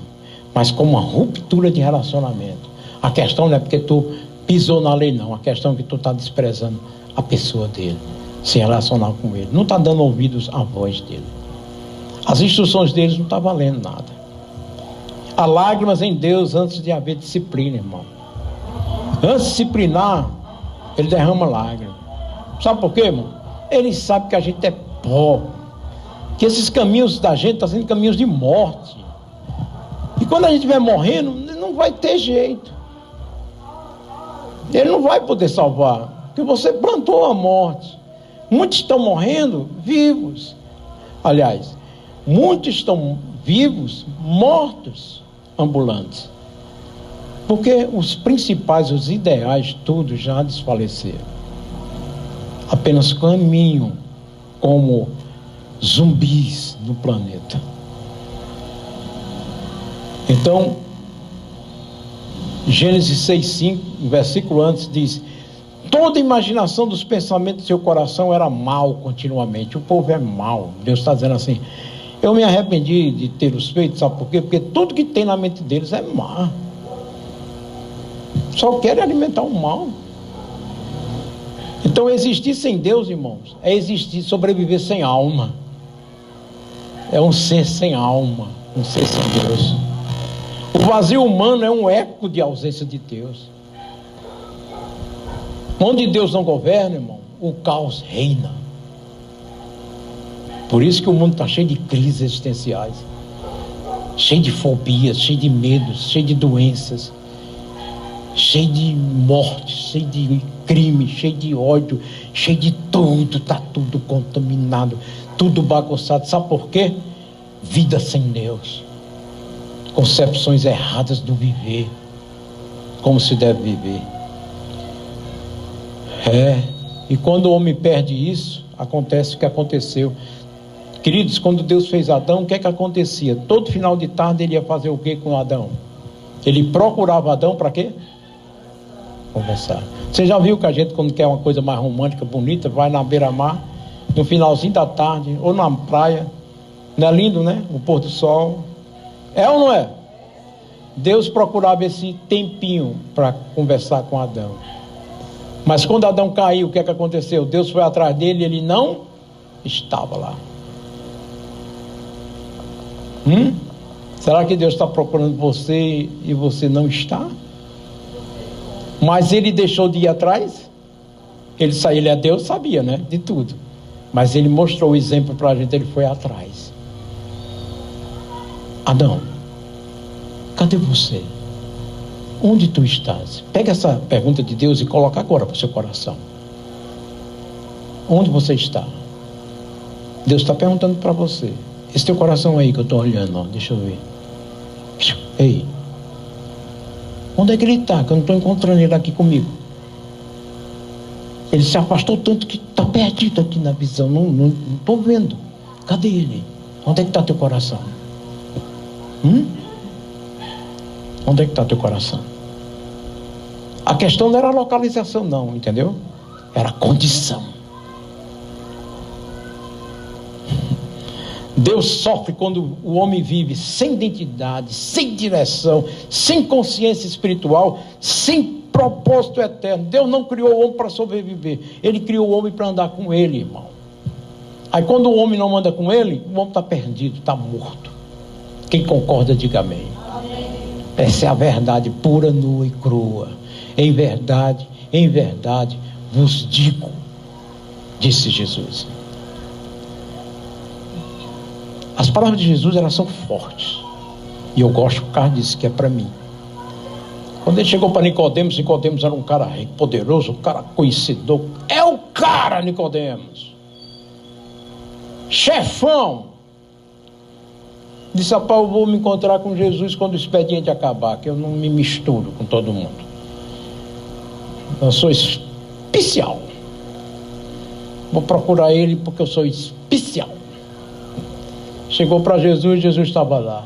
B: mas como uma ruptura de relacionamento. A questão não é porque tu pisou na lei, não. A questão é que tu está desprezando a pessoa dele, se relacionar com ele, não está dando ouvidos à voz dele. As instruções deles não estão valendo nada. Há lágrimas em Deus antes de haver disciplina, irmão. Antes de disciplinar, ele derrama lágrimas. Sabe por quê, irmão? Ele sabe que a gente é pó, que esses caminhos da gente estão sendo caminhos de morte. quando a gente estiver morrendo, não vai ter jeito. Ele não vai poder salvar, porque você plantou a morte. Muitos estão morrendo vivos. Aliás, muitos estão vivos, mortos, ambulantes. Porque os principais, os ideais, tudo já desfaleceram. Apenas caminham como zumbis no planeta. Então, Gênesis 6:5, versículo antes, diz: toda imaginação dos pensamentos do seu coração era mal continuamente. O povo é mal. Deus está dizendo assim: eu me arrependi de ter os feito, sabe por quê? Porque tudo que tem na mente deles é mal. Só querem alimentar o mal. Então, existir sem Deus, irmãos, é existir, sobreviver sem alma. É um ser sem alma, um ser sem Deus. O vazio humano é um eco de ausência de Deus. Onde Deus não governa, irmão, o caos reina. Por isso que o mundo está cheio de crises existenciais, cheio de fobias, cheio de medos, cheio de doenças, cheio de morte, cheio de crime, cheio de ódio, cheio de tudo, está tudo contaminado, tudo bagunçado. Sabe por quê? Vida sem Deus, concepções erradas do viver, como se deve viver. E quando o homem perde isso, acontece o que aconteceu. Queridos, quando Deus fez Adão, o que é que acontecia? Todo final de tarde ele ia fazer o que com Adão? Ele procurava Adão para quê? Conversar. Você já viu que a gente, quando quer uma coisa mais romântica, bonita, vai na beira-mar, no finalzinho da tarde, ou na praia? Não é lindo, né? O pôr do sol. É ou não é? Deus procurava esse tempinho para conversar com Adão. Mas quando Adão caiu, o que é que aconteceu? Deus foi atrás dele e ele não estava lá. Será que Deus está procurando você e você não está? Mas ele deixou de ir atrás? Ele é Deus, sabia, né? De tudo. Mas ele mostrou o exemplo para a gente, ele foi atrás. Adão, cadê você? Onde tu estás? Pega essa pergunta de Deus e coloca agora para o seu coração. Onde você está? Deus está perguntando para você. Esse teu coração aí que eu estou olhando, ó, deixa eu ver. Ei, onde é que ele está? Que eu não estou encontrando ele aqui comigo. Ele se afastou tanto que está perdido aqui na visão. Não estou vendo. Cadê ele? Onde é que está teu coração? Onde é que está teu coração? A questão não era a localização não, entendeu? Era a condição. Deus sofre quando o homem vive sem identidade, sem direção, sem consciência espiritual, sem propósito eterno. Deus não criou o homem para sobreviver. Ele criou o homem para andar com ele, irmão. Aí quando o homem não anda com ele, o homem está perdido, está morto. Quem concorda, diga amém. Essa é a verdade pura, nua e crua. Em verdade, vos digo, disse Jesus. As palavras de Jesus, elas são fortes. E eu gosto por causa disso, que é para mim. Quando ele chegou para Nicodemos, Nicodemos era um cara rico, poderoso, um cara conhecedor. É o cara, Nicodemos. Chefão. Disse: rapaz, eu vou me encontrar com Jesus quando o expediente acabar, que eu não me misturo com todo mundo. Eu sou especial. Vou procurar ele porque eu sou especial. Chegou para Jesus, Jesus estava lá.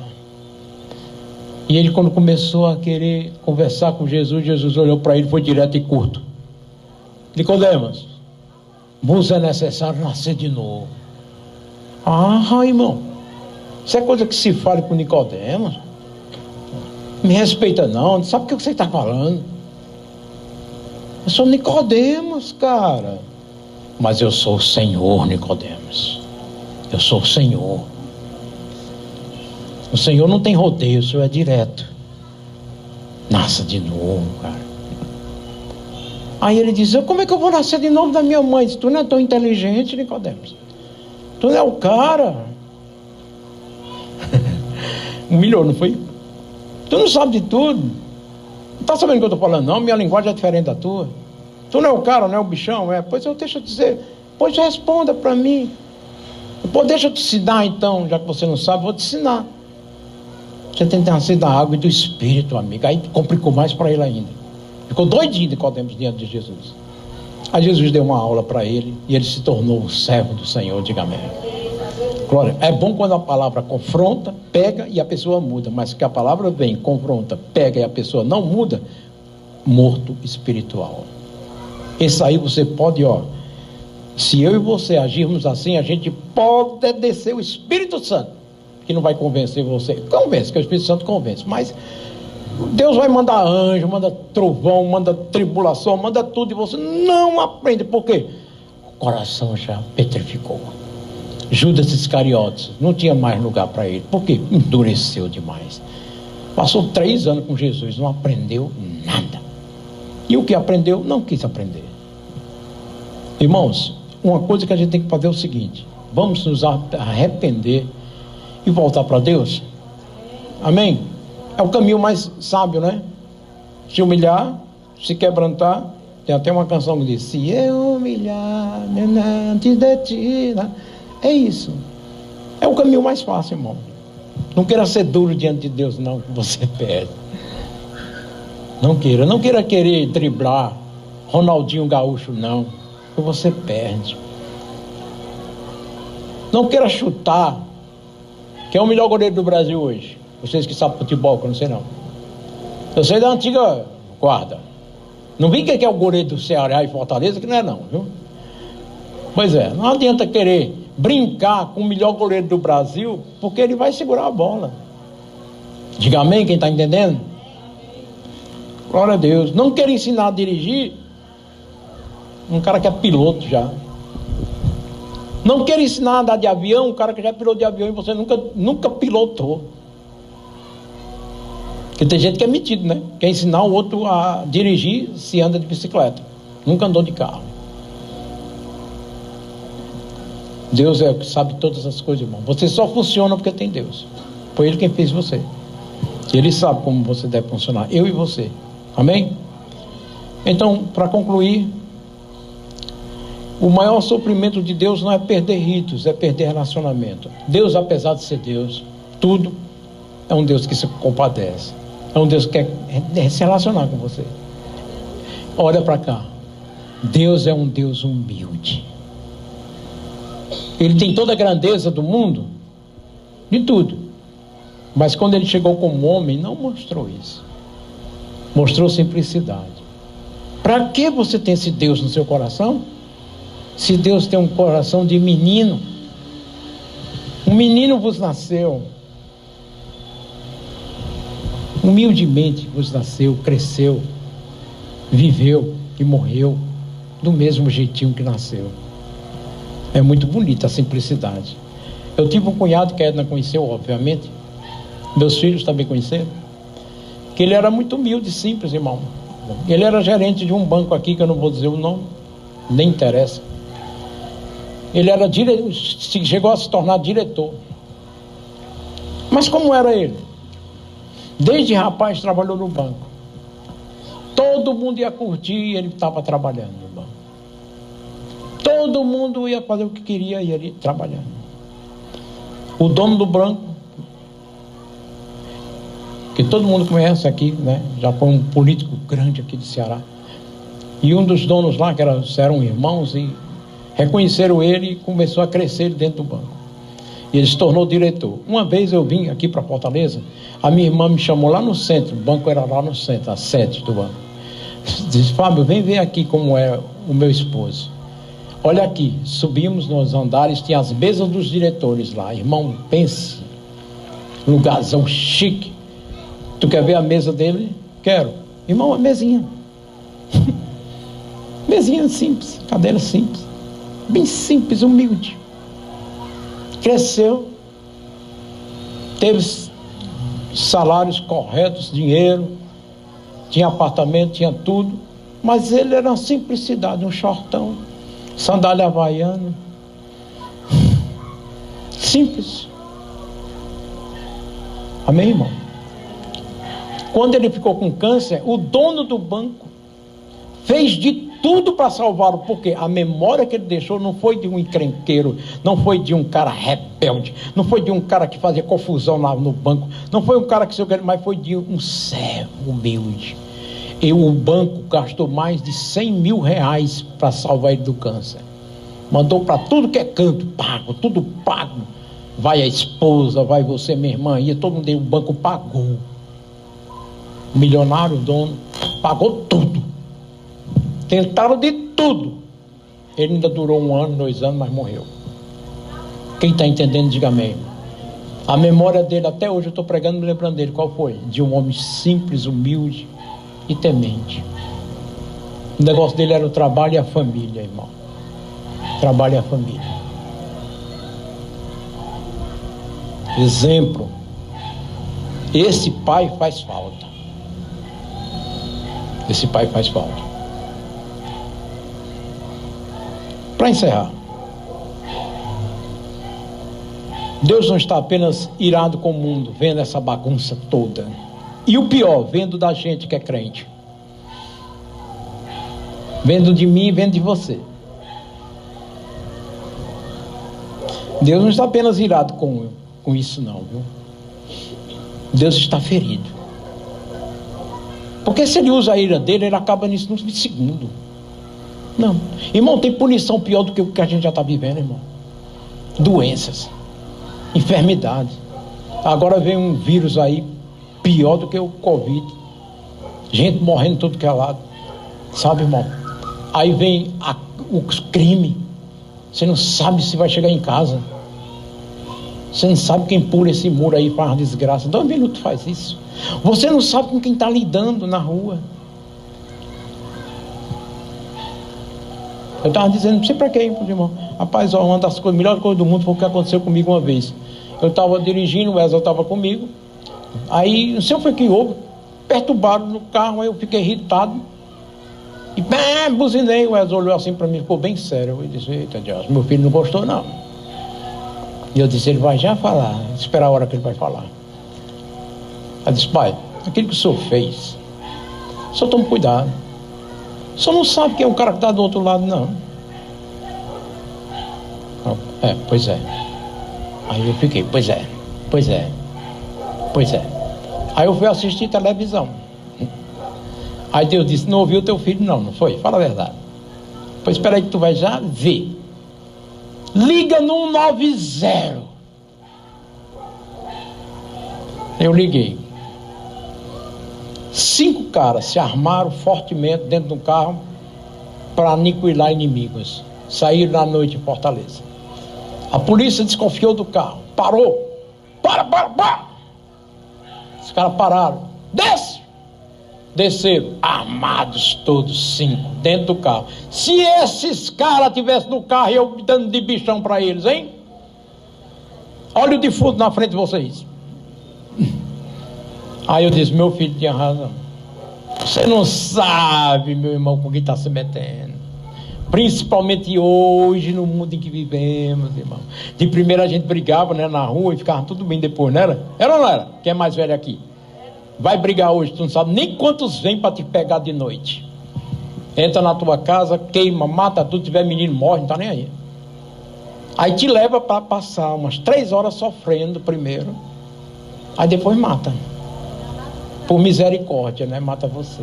B: E ele, quando começou a querer conversar com Jesus, Jesus olhou para ele, foi direto e curto. Nicodemos, vos é necessário nascer de novo. Irmão, isso é coisa que se fale com Nicodemos. Me respeita não sabe o que você está falando? Eu sou Nicodemos, cara. Mas eu sou o Senhor, Nicodemos. Eu sou o Senhor. O Senhor não tem rodeio, o Senhor é direto. Nasça de novo, cara. Aí ele diz: como é que eu vou nascer de novo da minha mãe? Tu não é tão inteligente, Nicodemos. Tu não é o cara. Humilhou, não foi? Tu não sabe de tudo. Não está sabendo o que eu estou falando, não? Minha linguagem é diferente da tua. Tu não é o cara, não é o bichão, Pois eu deixa eu dizer. Pois responda para mim. Pô, deixa eu te ensinar então, já que você não sabe, vou te ensinar. Você tem que ter nascido da água e do Espírito, amigo. Aí complicou mais para ele ainda. Ficou doidinho de Nicodemos diante de Jesus. Aí Jesus deu uma aula para ele e ele se tornou o servo do Senhor, diga amém. Glória. É bom quando a palavra confronta, pega e a pessoa muda, mas que a palavra vem, confronta, pega e a pessoa não muda, morto espiritual. Esse aí você pode, se eu e você agirmos assim, a gente pode descer o Espírito Santo, que não vai convencer você. Convence, que o Espírito Santo convence, mas Deus vai mandar anjo, manda trovão, manda tribulação, manda tudo, e você não aprende. Por quê? O coração já petrificou. Judas Iscariotes não tinha mais lugar para ele. Por quê? Endureceu demais. Passou 3 anos com Jesus, não aprendeu nada. E o que aprendeu, não quis aprender. Irmãos, uma coisa que a gente tem que fazer é o seguinte: vamos nos arrepender e voltar para Deus. Amém? É o caminho mais sábio, né? Se humilhar, se quebrantar. Tem até uma canção que diz: se eu humilhar diante de ti, né? É isso. É o caminho mais fácil, irmão. Não queira ser duro diante de Deus, não, que você perde. Não queira querer driblar Ronaldinho Gaúcho, não, que você perde. Não queira chutar. Quem é o melhor goleiro do Brasil hoje? Vocês que sabem futebol, que eu não sei não. Eu sei da antiga guarda. Não vi quem é o goleiro do Ceará e Fortaleza, que não é não, viu? Pois é, não adianta querer brincar com o melhor goleiro do Brasil, porque ele vai segurar a bola. Diga amém, quem está entendendo? Glória a Deus. Não quer ensinar a dirigir um cara que é piloto já. Não quer ensinar a andar de avião um cara que já é piloto de avião e você nunca pilotou. Porque tem gente que é metido, né? Quer ensinar o outro a dirigir se anda de bicicleta. Nunca andou de carro. Deus é o que sabe todas as coisas, irmão. Você só funciona porque tem Deus. Foi Ele quem fez você. Ele sabe como você deve funcionar. Eu e você. Amém? Então, para concluir, o maior sofrimento de Deus não é perder ritos, é perder relacionamento. Deus, apesar de ser Deus, tudo, é um Deus que se compadece. É um Deus que quer se relacionar com você. Olha para cá. Deus é um Deus humilde. Ele tem toda a grandeza do mundo, de tudo. Mas quando ele chegou como homem, não mostrou isso. Mostrou simplicidade. Para que você tem esse Deus no seu coração? Se Deus tem um coração de menino. Um menino vos nasceu. Humildemente vos nasceu, cresceu, viveu e morreu do mesmo jeitinho que nasceu. É muito bonita a simplicidade. Eu tive um cunhado que a Edna conheceu, obviamente. Meus filhos também conheceram. Que ele era muito humilde e simples, irmão. Ele era gerente de um banco aqui, que eu não vou dizer o nome, nem interessa. Ele era chegou a se tornar diretor. Mas como era ele? Desde rapaz trabalhou no banco. Todo mundo ia curtir e ele estava trabalhando no banco. Todo mundo ia fazer o que queria e ele trabalhando. O dono do banco, que todo mundo conhece aqui, né? Já foi um político grande aqui de Ceará. E um dos donos lá, que eram irmãos, e reconheceram ele e começou a crescer dentro do banco. E ele se tornou diretor. Uma vez eu vim aqui para Fortaleza, a minha irmã me chamou lá no centro, o banco era lá no centro, a sede do banco. Disse: Fábio, vem ver aqui como é o meu esposo. Olha aqui, subimos nos andares, tinha as mesas dos diretores lá. Irmão, pense, lugarzão chique. Tu quer ver a mesa dele? Quero. Irmão, a mesinha. Mesinha simples, cadeira simples. Bem simples, humilde. Cresceu. Teve salários corretos, dinheiro. Tinha apartamento, tinha tudo. Mas ele era uma simplicidade, um shortão, sandália havaiana. Simples. Amém, irmão? Quando ele ficou com câncer, o dono do banco fez de tudo para salvá-lo, porque a memória que ele deixou não foi de um encrenqueiro, não foi de um cara rebelde, não foi de um cara que fazia confusão lá no banco, não foi um cara que mas foi de um servo humilde. E o banco gastou mais de 100 mil reais para salvar ele do câncer. Mandou para tudo que é canto, pago, tudo pago. Vai a esposa, vai você, minha irmã, e todo mundo, o banco pagou. O milionário, o dono, pagou tudo. Tentaram de tudo. Ele ainda durou 1 ano, 2 anos, mas morreu. Quem está entendendo, diga amém. A memória dele, até hoje eu estou pregando, me lembrando dele. Qual foi? De um homem simples, humilde e temente. O negócio dele era o trabalho e a família, irmão. Trabalho e a família. Exemplo. Esse pai faz falta. Esse pai faz falta. Para encerrar, Deus não está apenas irado com o mundo, vendo essa bagunça toda. E o pior, vendo da gente que é crente. Vendo de mim e vendo de você. Deus não está apenas irado com isso não, viu? Deus está ferido. Porque se ele usa a ira dele, ele acaba nisso num segundo. Não, irmão, tem punição pior do que o que a gente já está vivendo, irmão. Doenças, enfermidades. Agora vem um vírus aí pior do que o Covid. Gente morrendo todo que é lado. Sabe, irmão? Aí vem os crimes. Você não sabe se vai chegar em casa. Você não sabe quem pula esse muro aí, faz uma desgraça. 2 minutos faz isso. Você não sabe com quem está lidando na rua. Eu estava dizendo, não sei para quem, irmão. Rapaz, uma das melhores coisas do mundo foi o que aconteceu comigo uma vez. Eu estava dirigindo, o Wesley estava comigo. Aí, não sei o que foi que houve. Perturbaram no carro, aí eu fiquei irritado. E buzinei. O Wesley olhou assim para mim, ficou bem sério. Eu disse, eita Deus, meu filho não gostou não. E eu disse, ele vai já falar. Esperar a hora que ele vai falar. Eu disse, pai, aquilo que o senhor fez, o senhor tome cuidado. O senhor não sabe quem é o cara que está do outro lado, não. Pois é. Aí eu fiquei, pois é. Aí eu fui assistir televisão. Aí Deus disse, não ouviu teu filho não foi? Fala a verdade. Pois espera aí que tu vai já ver. Liga no 190. Eu liguei. 5 caras se armaram fortemente dentro de um carro para aniquilar inimigos. Saíram na noite em Fortaleza. A polícia desconfiou do carro. Parou. Para. Os caras pararam. Desce. Desceram. Armados todos, 5, dentro do carro. Se esses caras estivessem no carro, eu dando de bichão para eles, hein? Olha o defunto na frente de vocês. Aí eu disse, meu filho tinha razão. Você não sabe, meu irmão, com quem está se metendo. Principalmente hoje, no mundo em que vivemos, irmão. De primeira a gente brigava, né, na rua e ficava tudo bem depois, não era? Era ou não era? Quem é mais velho aqui? Vai brigar hoje, tu não sabe nem quantos vêm para te pegar de noite. Entra na tua casa, queima, mata tudo, tiver menino, morre, não está nem aí. Aí te leva para passar umas 3 horas sofrendo primeiro. Aí depois mata. Por misericórdia, né? Mata você.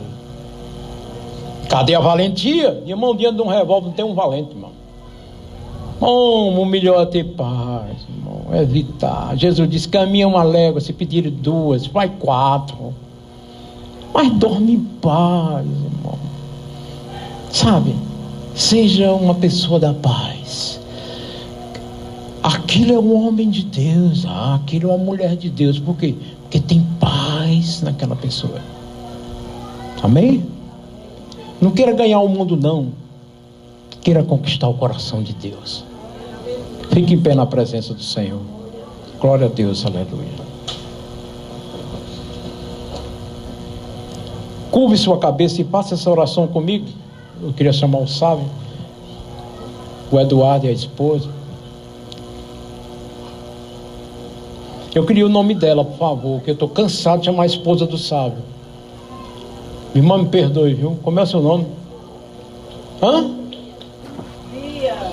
B: Cadê a valentia? Irmão, diante de um revólver não tem um valente, irmão. O melhor é ter paz, irmão. Evitar. Jesus disse, caminha 1 légua, se pedir 2, vai 4. Mas dorme em paz, irmão. Sabe? Seja uma pessoa da paz. Aquilo é um homem de Deus. Aquilo é uma mulher de Deus. Por quê? Porque tem paz naquela pessoa. Amém? Não queira ganhar o mundo, não. Queira conquistar o coração de Deus. Fique em pé na presença do Senhor. Glória a Deus, aleluia. Curve sua cabeça e faça essa oração comigo. Eu queria chamar o sábio, o Eduardo e a esposa. Eu queria o nome dela, por favor, que eu estou cansado de chamar a esposa do sábio. Minha irmã, me perdoe, viu? Como é o seu nome? Hã?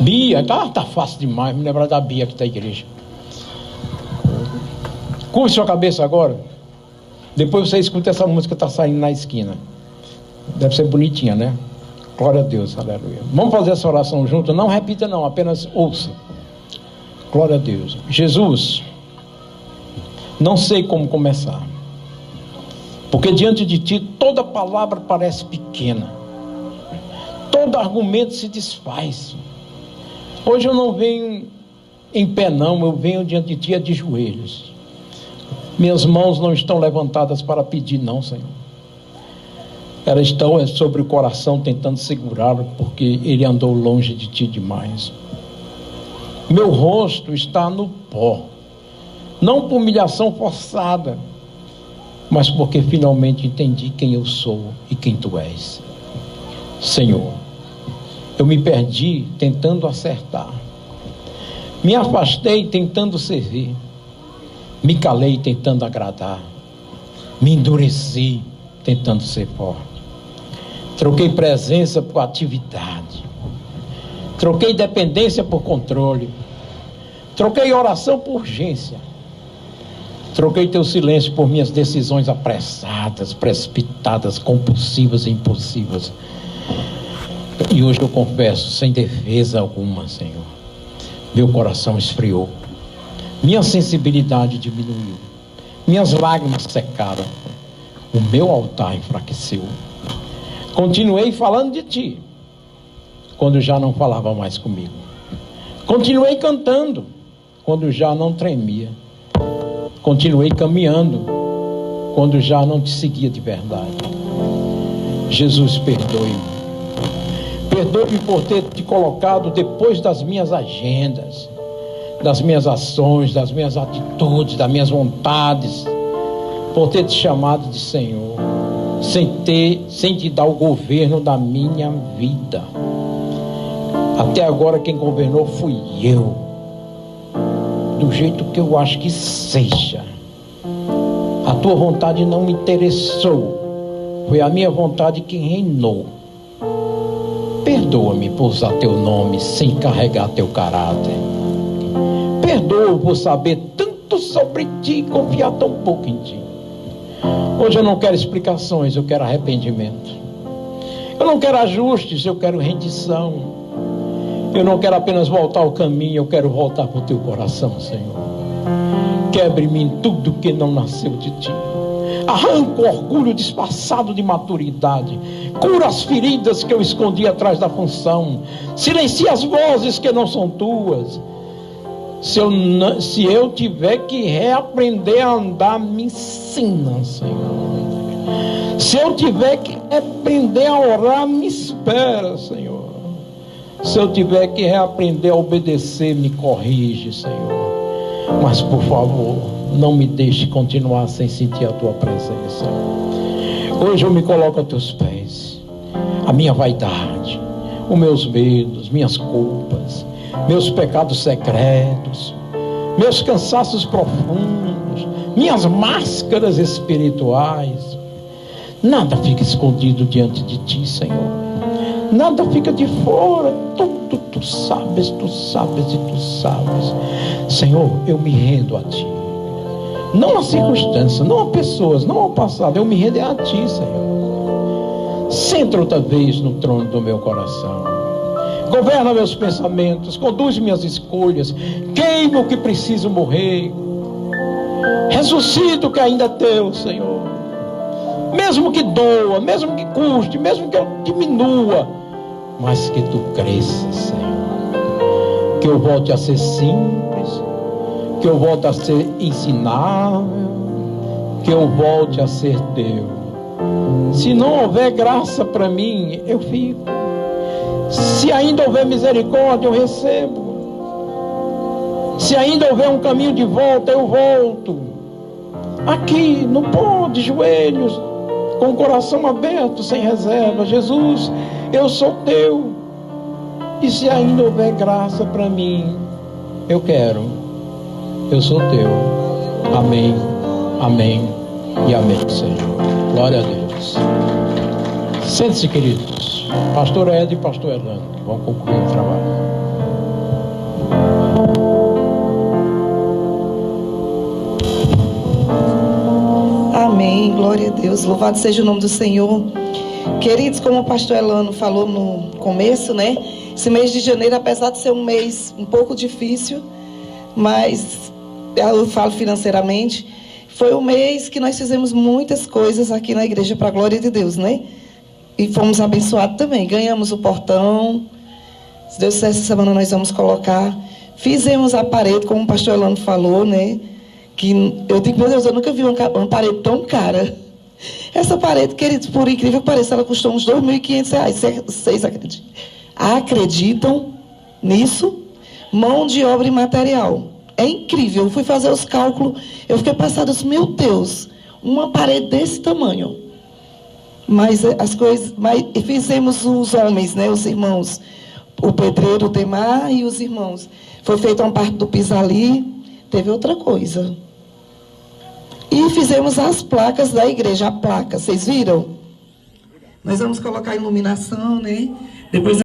B: Bia. Tá fácil demais me lembrar da Bia aqui da igreja. Curve sua cabeça agora. Depois você escuta essa música que está saindo na esquina. Deve ser bonitinha, né? Glória a Deus, aleluia. Vamos fazer essa oração junto? Não repita não, apenas ouça. Glória a Deus. Jesus, não sei como começar, porque diante de Ti toda palavra parece pequena, todo argumento se desfaz. Hoje eu não venho em pé não, eu venho diante de Ti de joelhos. Minhas mãos não estão levantadas para pedir não, Senhor. Elas estão sobre o coração tentando segurá-lo, porque ele andou longe de Ti demais. Meu rosto está no pó, não por humilhação forçada, mas porque finalmente entendi quem eu sou e quem Tu és. Senhor, eu me perdi tentando acertar, me afastei tentando servir, me calei tentando agradar, me endureci tentando ser forte. Troquei presença por atividade, troquei dependência por controle, troquei oração por urgência, troquei Teu silêncio por minhas decisões apressadas, precipitadas, compulsivas e impulsivas. E hoje eu confesso, sem defesa alguma, Senhor, meu coração esfriou, minha sensibilidade diminuiu, minhas lágrimas secaram, o meu altar enfraqueceu. Continuei falando de Ti, quando já não falava mais comigo. Continuei cantando, quando já não tremia. Continuei caminhando, quando já não Te seguia de verdade. Jesus, perdoe-me. Perdoe-me por ter Te colocado depois das minhas agendas, das minhas ações, das minhas atitudes, das minhas vontades, por ter Te chamado de Senhor, sem Te dar o governo da minha vida. Até agora quem governou fui eu, do jeito que eu acho que seja. A Tua vontade não me interessou, foi a minha vontade quem reinou. Perdoa-me por usar Teu nome sem carregar Teu caráter. Perdoa por saber tanto sobre Ti e confiar tão pouco em Ti. Hoje eu não quero explicações, eu quero arrependimento. Eu não quero ajustes, eu quero rendição. Eu não quero apenas voltar ao caminho, eu quero voltar para o Teu coração, Senhor. Quebre-me em tudo que não nasceu de Ti. Arranca o orgulho disfarçado de maturidade. Cura as feridas que eu escondi atrás da função. Silencia as vozes que não são Tuas. Se eu tiver que reaprender a andar, me ensina, Senhor. Se eu tiver que aprender a orar, me espera, Senhor. Se eu tiver que reaprender a obedecer, me corrige, Senhor. Mas por favor, não me deixe continuar sem sentir a Tua presença. Hoje eu me coloco a Teus pés. A minha vaidade, os meus medos, minhas culpas, meus pecados secretos, meus cansaços profundos, minhas máscaras espirituais. Nada fica escondido diante de Ti, Senhor. Nada fica de fora. Tudo Tu sabes, Tu sabes e Tu sabes. Senhor, eu me rendo a Ti. Não a circunstâncias, não a pessoas, não ao passado. Eu me rendo a Ti, Senhor. Senta outra vez no trono do meu coração. Governa meus pensamentos, conduz minhas escolhas, queima o que preciso morrer, ressuscita o que ainda é Teu, Senhor. Mesmo que doa, mesmo que custe, mesmo que eu diminua, mas que Tu cresças, Senhor. Que eu volte a ser simples, que eu volte a ser ensinável, que eu volte a ser Teu. Se não houver graça para mim, eu fico. Se ainda houver misericórdia, eu recebo. Se ainda houver um caminho de volta, eu volto. Aqui, no pó, de joelhos, com o coração aberto, sem reserva. Jesus, eu sou Teu. E se ainda houver graça para mim, eu quero. Eu sou Teu. Amém, amém e amém, Senhor. Glória a Deus. Sente-se, queridos. Pastor Ed e pastor Elano, que vão concluir o trabalho.
C: Amém, glória a Deus, louvado seja o nome do Senhor. Queridos, como o pastor Elano falou no começo, né? Esse mês de janeiro, apesar de ser um mês um pouco difícil, mas eu falo financeiramente, foi um mês que nós fizemos muitas coisas aqui na igreja para a glória de Deus, né? E fomos abençoados também. Ganhamos o portão. Se Deus quiser, essa semana nós vamos colocar. Fizemos a parede, como o pastor Elano falou, né? Que eu digo, meu Deus, eu nunca vi uma parede tão cara. Essa parede, queridos, por incrível que pareça, ela custou uns R$2.500. Vocês acreditam nisso? Mão de obra e material. É incrível. Eu fui fazer os cálculos, eu fiquei passada, meu Deus, uma parede desse tamanho. Mas as coisas, fizemos os homens, né, os irmãos, o pedreiro, o Demar e os irmãos. Foi feita uma parte do piso ali, teve outra coisa. E fizemos as placas da igreja, a placa, vocês viram? Nós vamos colocar a iluminação, né? Depois